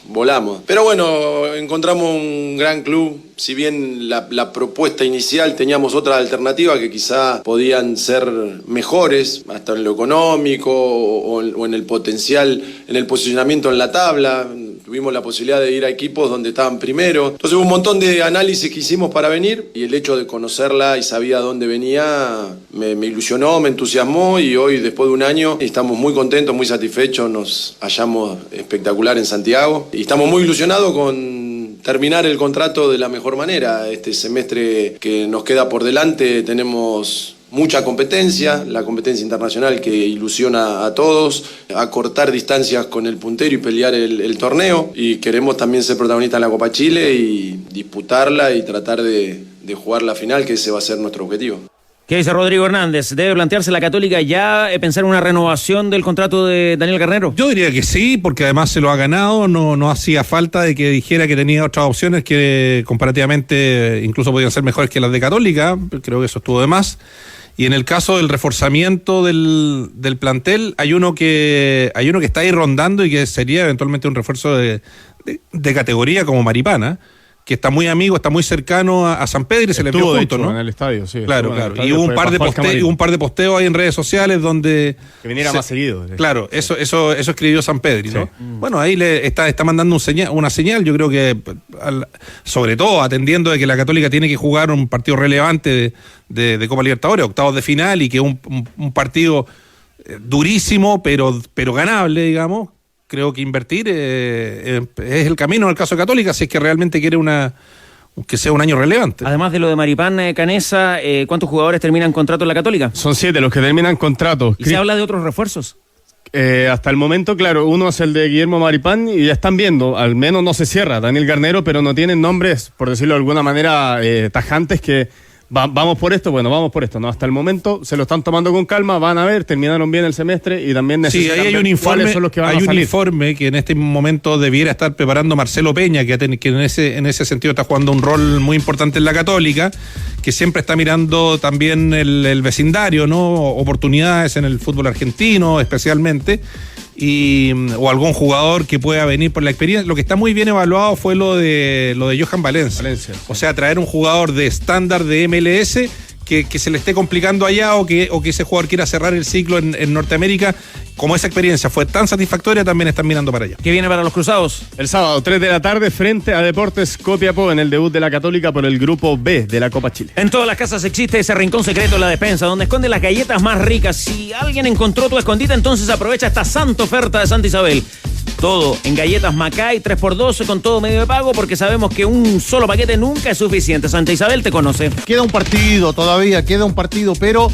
volamos. Pero bueno, encontramos un gran club, si bien la propuesta inicial teníamos otras alternativas que quizá podían ser mejores, hasta en lo económico o en el potencial, en el posicionamiento en la tabla. tuvimos la posibilidad de ir a equipos donde estaban primero. Entonces hubo un montón de análisis que hicimos para venir y el hecho de conocerla y sabía dónde venía me ilusionó, me entusiasmó y hoy, después de un año, estamos muy contentos, muy satisfechos, nos hallamos espectacular en Santiago y estamos muy ilusionados con terminar el contrato de la mejor manera. Este semestre que nos queda por delante tenemos mucha competencia, la competencia internacional que ilusiona a todos, acortar distancias con el puntero y pelear el torneo, y queremos también ser protagonistas en la Copa Chile y disputarla y tratar de jugar la final, que ese va a ser nuestro objetivo. ¿Qué dice Rodrigo Hernández? ¿Debe plantearse la Católica ya pensar en una renovación del contrato de Daniel Garnero? Yo diría que sí, porque además se lo ha ganado, no hacía falta de que dijera que tenía otras opciones que comparativamente incluso podían ser mejores que las de Católica, creo que eso estuvo de más. Y en el caso del reforzamiento del plantel, hay uno que está ahí rondando y que sería eventualmente un refuerzo de categoría como Maripana, que está muy amigo, está muy cercano a San Pedro y se le envió juntos, ¿no? En el estadio, sí. Claro. Y hubo un par de posteos ahí en redes sociales donde... Que viniera más seguido. Claro, eso escribió San Pedro, ¿no? Sí. Bueno, ahí le está mandando una señal, yo creo que, sobre todo atendiendo de que la Católica tiene que jugar un partido relevante de Copa Libertadores, octavos de final, y que un partido durísimo, pero ganable, digamos. Creo que invertir es el camino en el caso de Católica, si es que realmente quiere que sea un año relevante. Además de lo de Maripán, Canesa, ¿cuántos jugadores terminan contrato en la Católica? Son 7 los que terminan contrato. ¿Y se habla de otros refuerzos? Hasta el momento, claro, uno es el de Guillermo Maripán y ya están viendo, al menos no se cierra Daniel Garnero, pero no tienen nombres, por decirlo de alguna manera, tajantes que... Vamos por esto, vamos por esto. No, hasta el momento se lo están tomando con calma, van a ver, terminaron bien el semestre y también necesitan ahí hay un informe, cuáles son los que van a salir. Hay un informe que en este momento debiera estar preparando Marcelo Peña, que en ese sentido está jugando un rol muy importante en la Católica, que siempre está mirando también el vecindario, ¿no? Oportunidades en el fútbol argentino especialmente. O algún jugador que pueda venir por la experiencia. Lo que está muy bien evaluado fue lo de Johan Valencia. Sí. O sea, traer un jugador de estándar de MLS que se le esté complicando allá o que ese jugador quiera cerrar el ciclo en Norteamérica. Como esa experiencia fue tan satisfactoria, también están mirando para allá. ¿Qué viene para los Cruzados? El sábado, 3 de la tarde, frente a Deportes Copiapó, en el debut de la Católica por el Grupo B de la Copa Chile. En todas las casas existe ese rincón secreto en la despensa, donde esconde las galletas más ricas. Si alguien encontró tu escondite, entonces aprovecha esta santa oferta de Santa Isabel. Todo en galletas Macay 3x12 con todo medio de pago, porque sabemos que un solo paquete nunca es suficiente. Santa Isabel te conoce. Queda un partido todavía, pero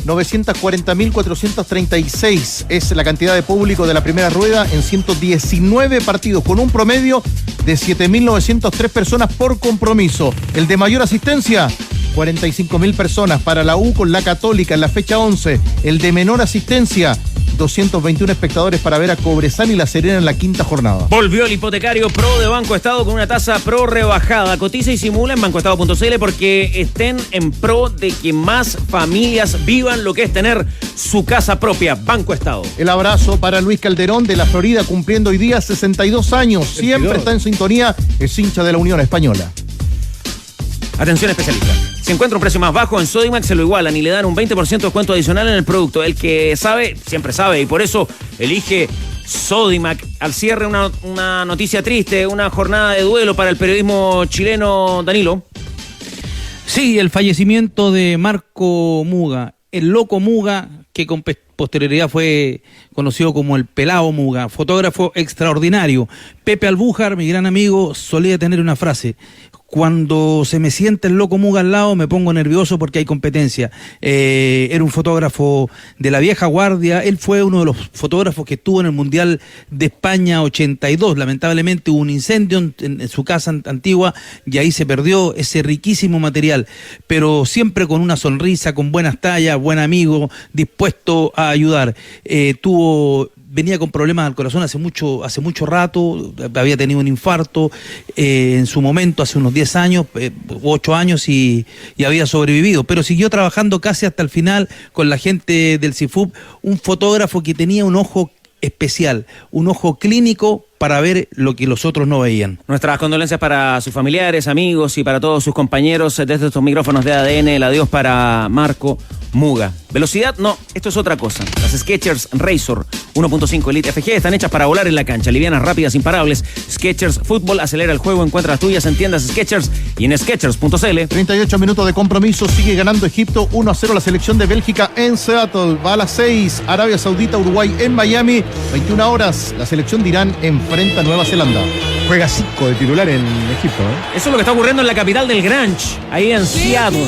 940.436 es la cantidad de público de la primera rueda en 119 partidos, con un promedio de 7.903 personas por compromiso. El de mayor asistencia, 45.000 personas para la U con la Católica en la fecha 11. El de menor asistencia, 221 espectadores para ver a Cobresal y La Serena en la quinta jornada. Volvió el hipotecario Pro de Banco Estado con una tasa Pro rebajada. Cotiza y simula en bancoestado.cl porque estén en pro de que más familias vivan lo que es tener su casa propia. Banco Estado. El abrazo para Luis Calderón de la Florida, cumpliendo hoy día 62 años. Siempre está en sintonía, es hincha de la Unión Española. Atención especialista. Si encuentra un precio más bajo en Sodimac, se lo igualan y le dan un 20% de descuento adicional en el producto. El que sabe, siempre sabe, y por eso elige Sodimac. Al cierre, una noticia triste, una jornada de duelo para el periodismo chileno, Danilo. Sí, el fallecimiento de Marco Muga, el loco Muga, que con posterioridad fue conocido como el Pelao Muga, fotógrafo extraordinario. Pepe Albújar, mi gran amigo, solía tener una frase: cuando se me siente el loco Muga al lado me pongo nervioso porque hay competencia. Era un fotógrafo de la vieja guardia. Él fue uno de los fotógrafos que estuvo en el Mundial de España 82. Lamentablemente hubo un incendio en su casa antigua y ahí se perdió ese riquísimo material, pero siempre con una sonrisa, con buenas tallas, buen amigo, dispuesto a ayudar. Venía con problemas al corazón hace mucho rato, había tenido un infarto en su momento, hace unos 10 años, 8 años, y había sobrevivido, pero siguió trabajando casi hasta el final con la gente del CIFUB, un fotógrafo que tenía un ojo especial, un ojo clínico para ver lo que los otros no veían. Nuestras condolencias para sus familiares, amigos y para todos sus compañeros desde estos micrófonos de ADN. El adiós para Marco Muga. Velocidad, no, esto es otra cosa. Las Skechers Razor 1.5 Elite FG están hechas para volar en la cancha, livianas, rápidas, imparables. Skechers Fútbol acelera el juego, encuentra las tuyas en tiendas Skechers y en Skechers.cl. 38 minutos de compromiso, sigue ganando Egipto 1-0 la selección de Bélgica en Seattle. Va a las 6, Arabia Saudita, Uruguay en Miami. 21 horas, la selección de Irán enfrenta a Nueva Zelanda. Juega 5 de titular en Egipto, ¿eh? Eso es lo que está ocurriendo en la capital del grunge, ahí en Seattle.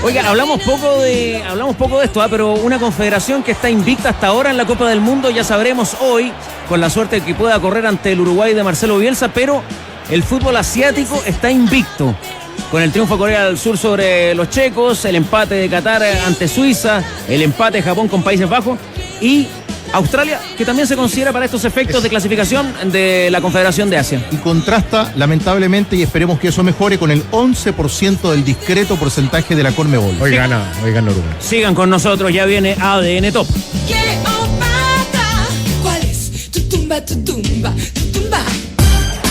Oiga, hablamos poco de esto, pero una confederación que está invicta hasta ahora en la Copa del Mundo, ya sabremos hoy, con la suerte de que pueda correr ante el Uruguay de Marcelo Bielsa, pero el fútbol asiático está invicto. Con el triunfo de Corea del Sur sobre los checos, el empate de Qatar ante Suiza, el empate de Japón con Países Bajos y Australia, que también se considera para estos efectos de clasificación de la Confederación de Asia. Y contrasta, lamentablemente, y esperemos que eso mejore, con el 11% del discreto porcentaje de la Conmebol. Hoy gana Uruguay. Sigan con nosotros, ya viene ADN Top. ¿Cuál es tu tumba, tu tumba, tu tumba?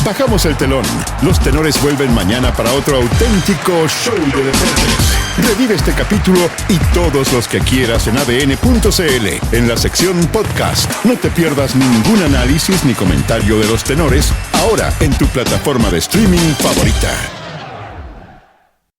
Bajamos el telón. Los tenores vuelven mañana para otro auténtico show de deportes. Revive este capítulo y todos los que quieras en adn.cl, en la sección podcast. No te pierdas ningún análisis ni comentario de los tenores, ahora en tu plataforma de streaming favorita.